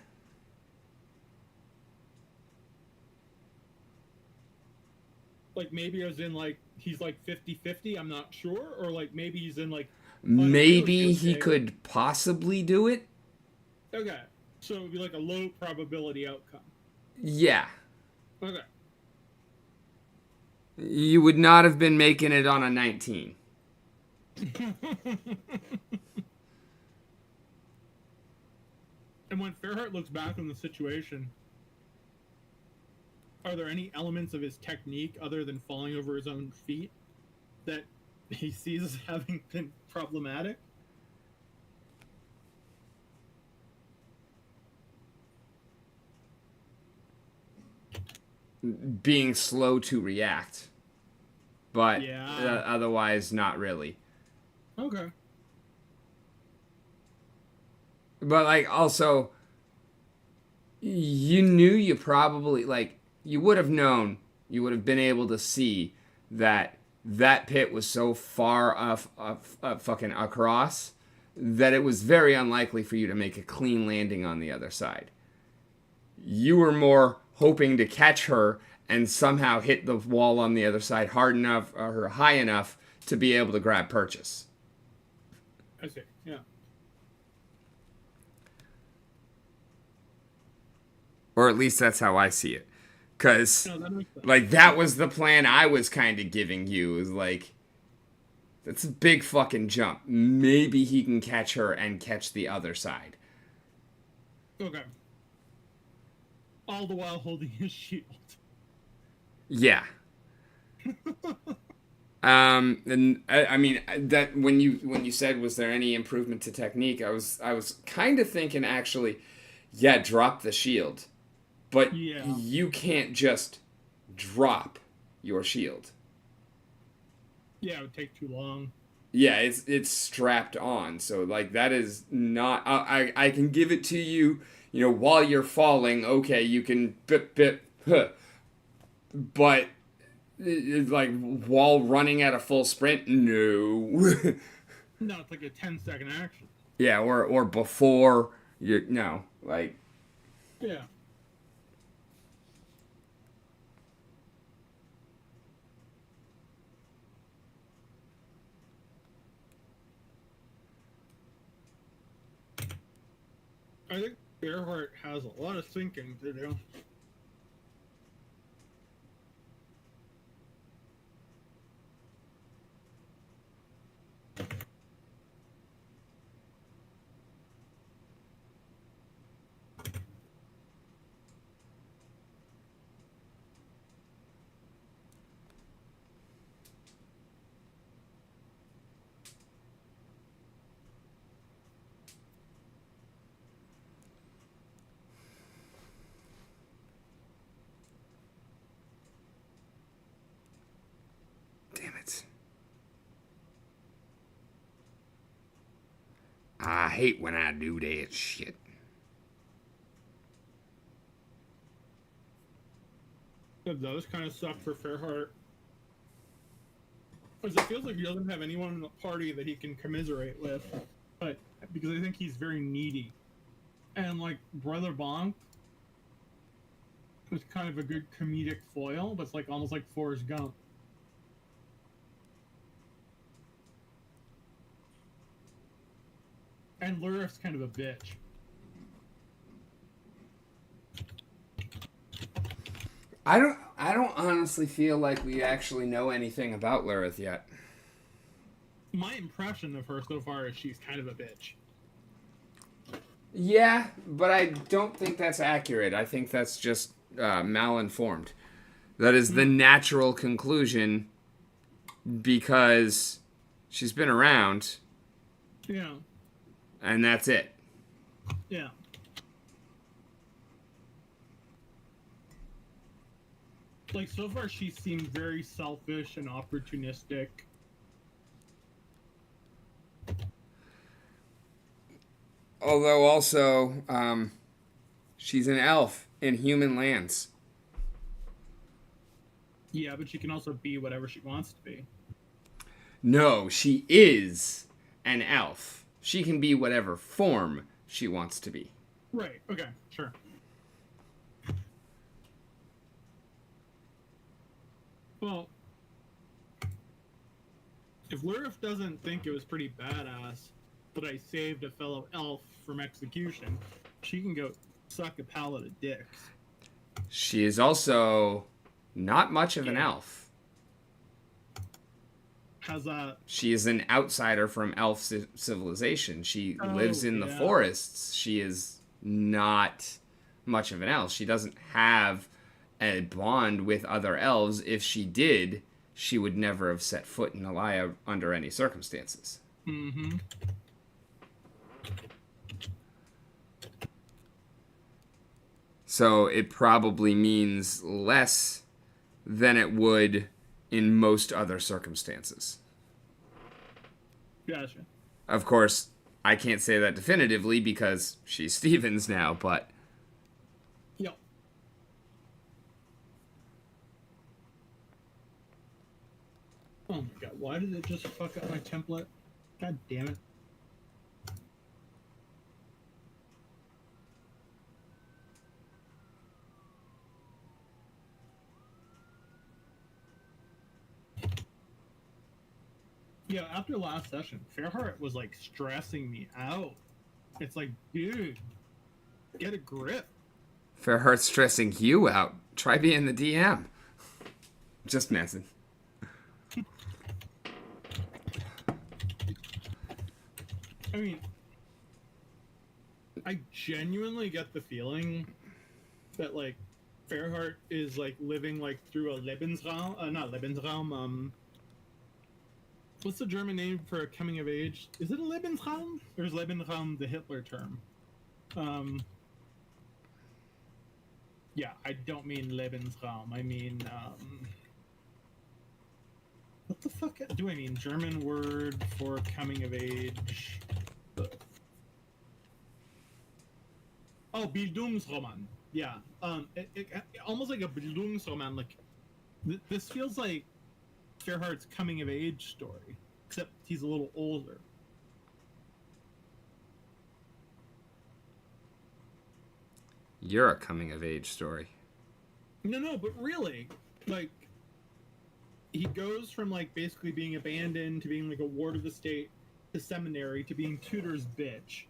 Like, maybe as in, like, he's like 50-50, I'm not sure. Or, like, maybe he's in, like, Maybe he could possibly do it. Okay. So it would be like a low probability outcome. Yeah. Okay. You would not have been making it on a 19. And when Fairheart looks back on the situation, are there any elements of his technique other than falling over his own feet that he sees as having been problematic? Being slow to react. but Yeah. otherwise not really. Okay. But like also, you knew you probably like you would have known, you would have been able to see that that pit was so far fucking across that it was very unlikely for you to make a clean landing on the other side. You were more hoping to catch her and somehow hit the wall on the other side hard enough or high enough to be able to grab purchase. I see. Yeah. Or at least that's how I see it. Because, No, that makes sense. like, that was the plan I was kind of giving you. Is like, that's a big fucking jump. Maybe he can catch her and catch the other side. Okay. All the while holding his shield. Yeah. And I mean that when you said was there any improvement to technique, I was kind of thinking actually, yeah, drop the shield, but Yeah. you can't just drop your shield. Yeah, it would take too long. Yeah, it's strapped on, so like that is not. I can give it to you, you know, while you're falling. Okay, you can huh. But like while running at a full sprint, no. No, it's like a 10-second action. Yeah, or before you no like Yeah. I think Earhart has a lot of thinking to do. damn it. I hate when I do that shit. But those kind of suck for Fairheart. Because it feels like he doesn't have anyone in the party that he can commiserate with. But because I think he's very needy. And like Brother Bonk was kind of a good comedic foil, but it's like almost like Forrest Gump. And Lurif's kind of a bitch. I don't honestly feel like we actually know anything about Lilith yet. My impression of her so far is she's kind of a bitch. Yeah, but I don't think that's accurate. I think that's just malinformed. That is the natural conclusion because she's been around Yeah. and that's it. Yeah. Like, so far she seemed very selfish and opportunistic. Although also, she's an elf in human lands. Yeah, but she can also be whatever she wants to be. No, she is an elf. She can be whatever form she wants to be. Right, okay, sure. Well, if Lurif doesn't think it was pretty badass that I saved a fellow elf from execution, she can go suck a pallet of dicks. She is also not much of an elf. How's that? She is an outsider from elf civilization. She lives in the forests. She is not much of an elf. She doesn't have a bond with other elves. If she did, she would never have set foot in Alaya under any circumstances. Mm-hmm. So it probably means less than it would in most other circumstances. Gotcha. Of course, I can't say that definitively because she's Stevens now, but... Yep. Oh my god, why did it just fuck up my template? God damn it. Yeah, after last session, Fairheart was like stressing me out. It's like, dude, get a grip. Fairheart's stressing you out. Try being the DM. Just messing. I mean, I genuinely get the feeling that like Fairheart is like living like through a Lebensraum, not Lebensraum. What's the German name for a coming of age? Is it a Lebensraum, or is Lebensraum the Hitler term? Yeah, I don't mean Lebensraum. I mean, what the fuck do I mean? German word for coming of age. Oh, Bildungsroman. Yeah. Almost like a Bildungsroman. Like, this feels like Fairheart's coming of age story, except he's a little older. You're a coming of age story. No, but really, like, he goes from like basically being abandoned to being like a ward of the state to seminary to being Tutor's bitch.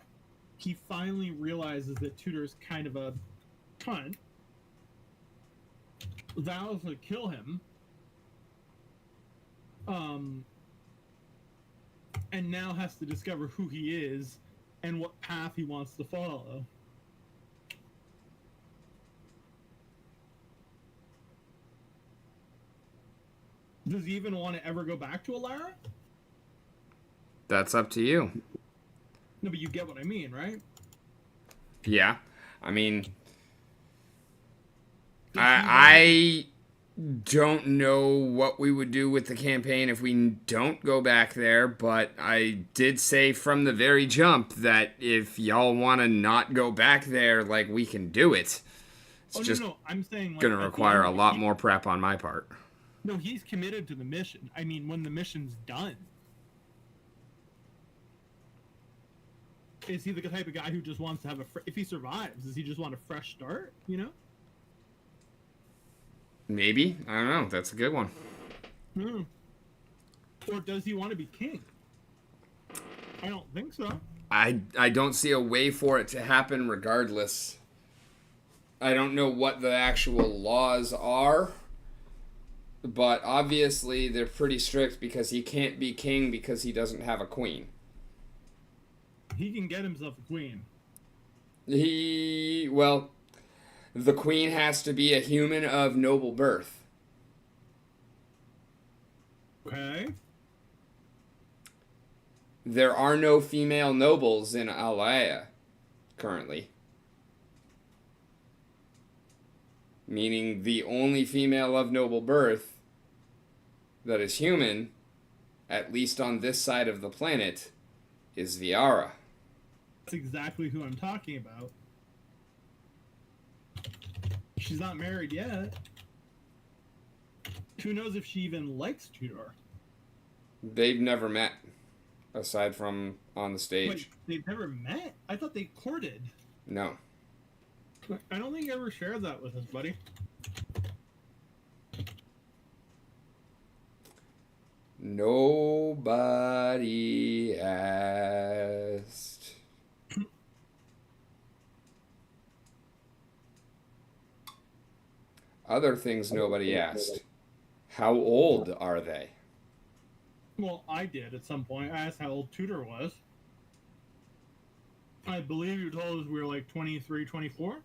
He finally realizes that Tutor's kind of a cunt, vows to kill him, and now has to discover who he is and what path he wants to follow. Does he even want to ever go back to Alara? That's up to you. No, but you get what I mean, right? Yeah. I mean, I don't know what we would do with the campaign if we don't go back there, but I did say from the very jump that if y'all want to not go back there, like, we can do it. It's just I'm saying, like, going to require a lot more prep on my part. No, he's committed to the mission. I mean, when the mission's done. Is he the type of guy who just wants to have if he survives, does he just want a fresh start, you know? Maybe. I don't know. That's a good one. Or does he want to be king? I don't think so. I don't see a way for it to happen regardless. I don't know what the actual laws are, but obviously they're pretty strict because he can't be king because he doesn't have a queen. He can get himself a queen. Well, the queen has to be a human of noble birth. Okay. There are no female nobles in Alaya currently. Meaning the only female of noble birth that is human, at least on this side of the planet, is Viara. That's exactly who I'm talking about. She's not married yet. Who knows if she even likes Tudor? They've never met, aside from on the stage. Wait, they've never met? I thought they courted. No. I don't think you ever shared that with us, buddy. Nobody asked. Other things nobody asked. How old are they? Well, I did at some point. I asked how old Tudor was. I believe you told us we were like 23, 24.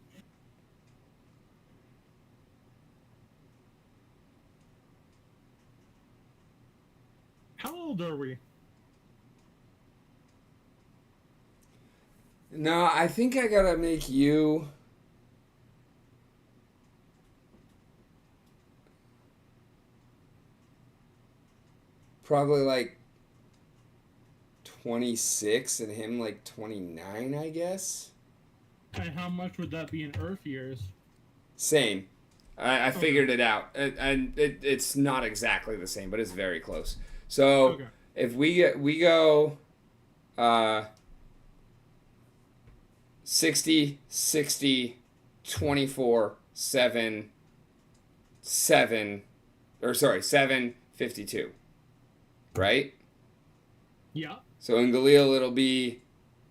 How old are we? No, I think I gotta make you... probably like 26 and him like 29, I guess. And how much would that be in Earth years? Same. I Okay. figured it out. It's not exactly the same, but it's very close. So Okay. if we go 60, 60, 24, 7, 7, or sorry, 7, 52. Right? Yeah. So in Galil it'll be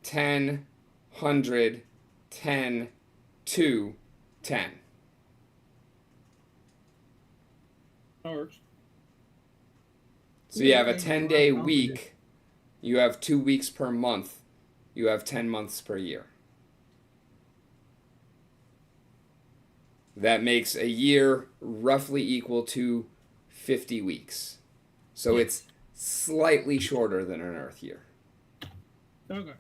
10, 100, 10, 2, 10. That works. So you have a Yeah, 10-day well, week. You have 2 weeks per month. You have 10 months per year. That makes a year roughly equal to 50 weeks. So Yes. it's slightly shorter than an Earth year. Okay.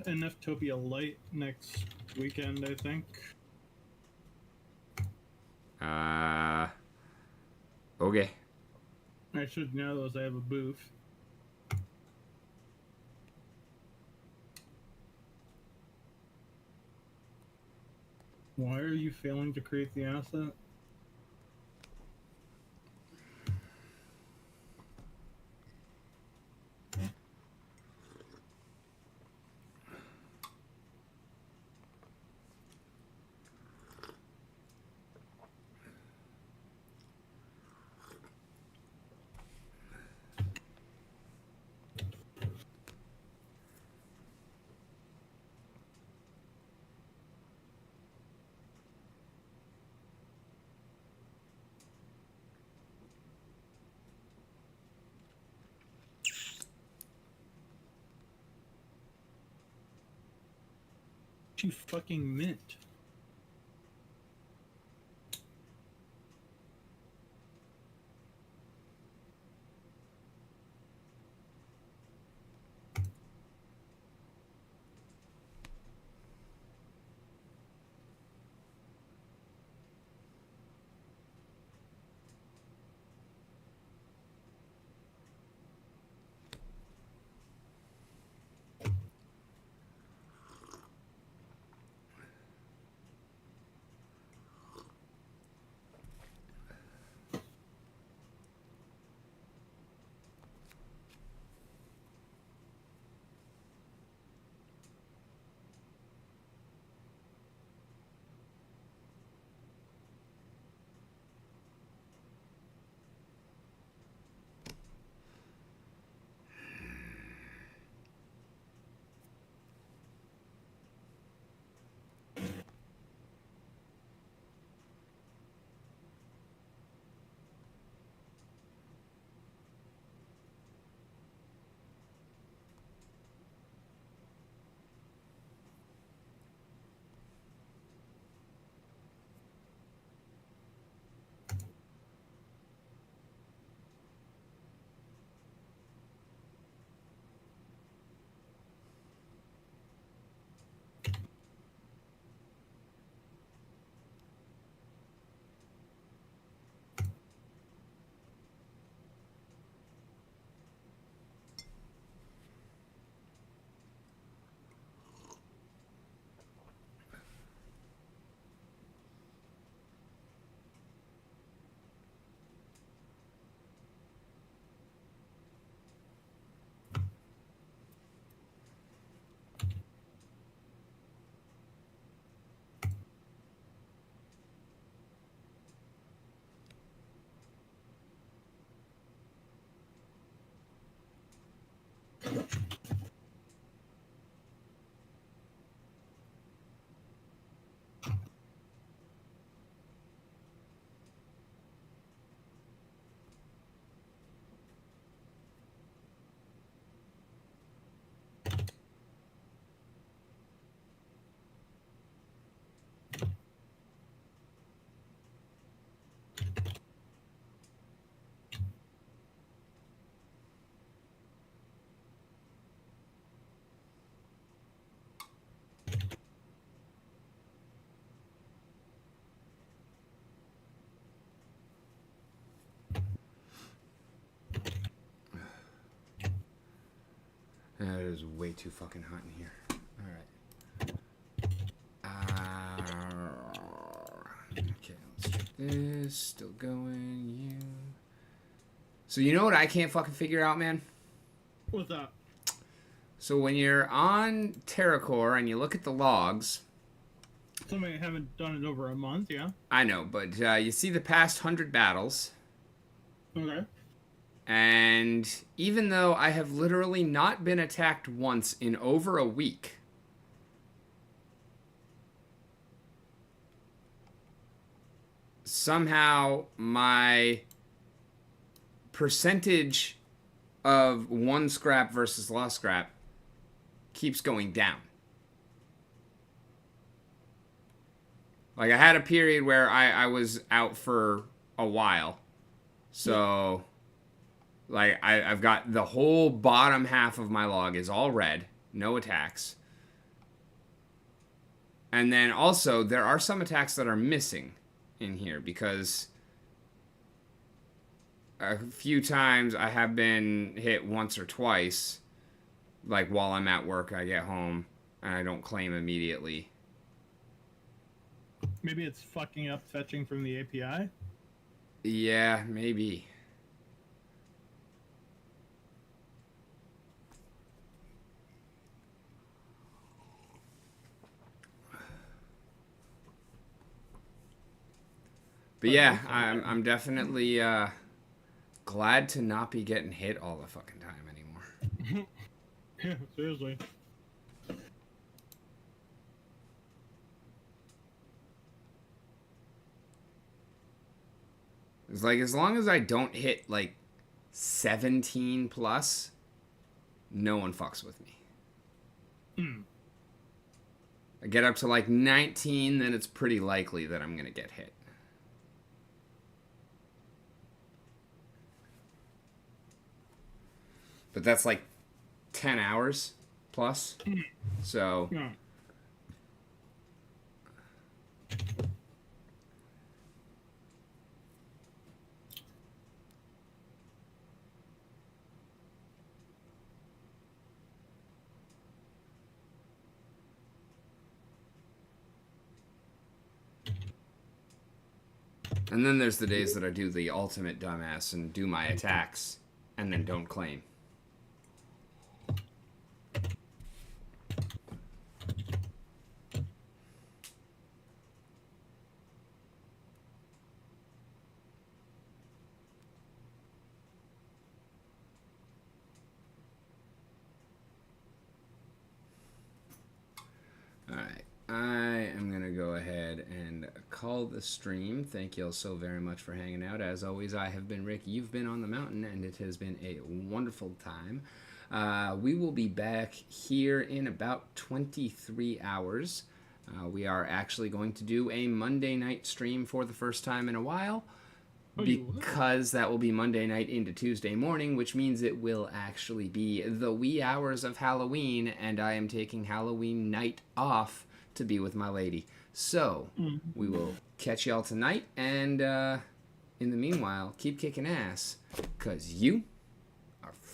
NFtopia Light next weekend, I think. Okay. I should know as I have a booth. Why are you failing to create the asset? You fucking mint. It is way too fucking hot in here. Alright. Okay, let's check this. Still going. You. So you know what I can't fucking figure out, man? What's that? So when you're on TerraCore and you look at the logs... Somebody haven't done it over a month, yeah? I know, but you see the past 100 battles. Okay. And even though I have literally not been attacked once in over a week, somehow my percentage of won scrap versus lost scrap keeps going down. Like, I had a period where I was out for a while. So... Like, I've got the whole bottom half of my log is all red. No attacks. And then also, there are some attacks that are missing in here because a few times I have been hit once or twice. Like, while I'm at work, I get home and I don't claim immediately. Maybe it's fucking up fetching from the API? Yeah, maybe. But yeah, I'm definitely glad to not be getting hit all the fucking time anymore. Yeah, seriously. It's like, as long as I don't hit like 17 plus, no one fucks with me. I get up to like 19, then it's pretty likely that I'm gonna get hit. But that's like 10 hours plus. So... Yeah. And then there's the days that I do the ultimate dumbass and do my attacks and then don't claim. Alright, I am going to go ahead and call the stream. Thank you all so very much for hanging out. As always, I have been Rick. You've been on the mountain, and it has been a wonderful time. We will be back here in about 23 hours. We are actually going to do a Monday night stream for the first time in a while. Because that will be Monday night into Tuesday morning, which means it will actually be the wee hours of Halloween, and I am taking Halloween night off to be with my lady. So, we will catch y'all tonight, and in the meanwhile, keep kicking ass, because you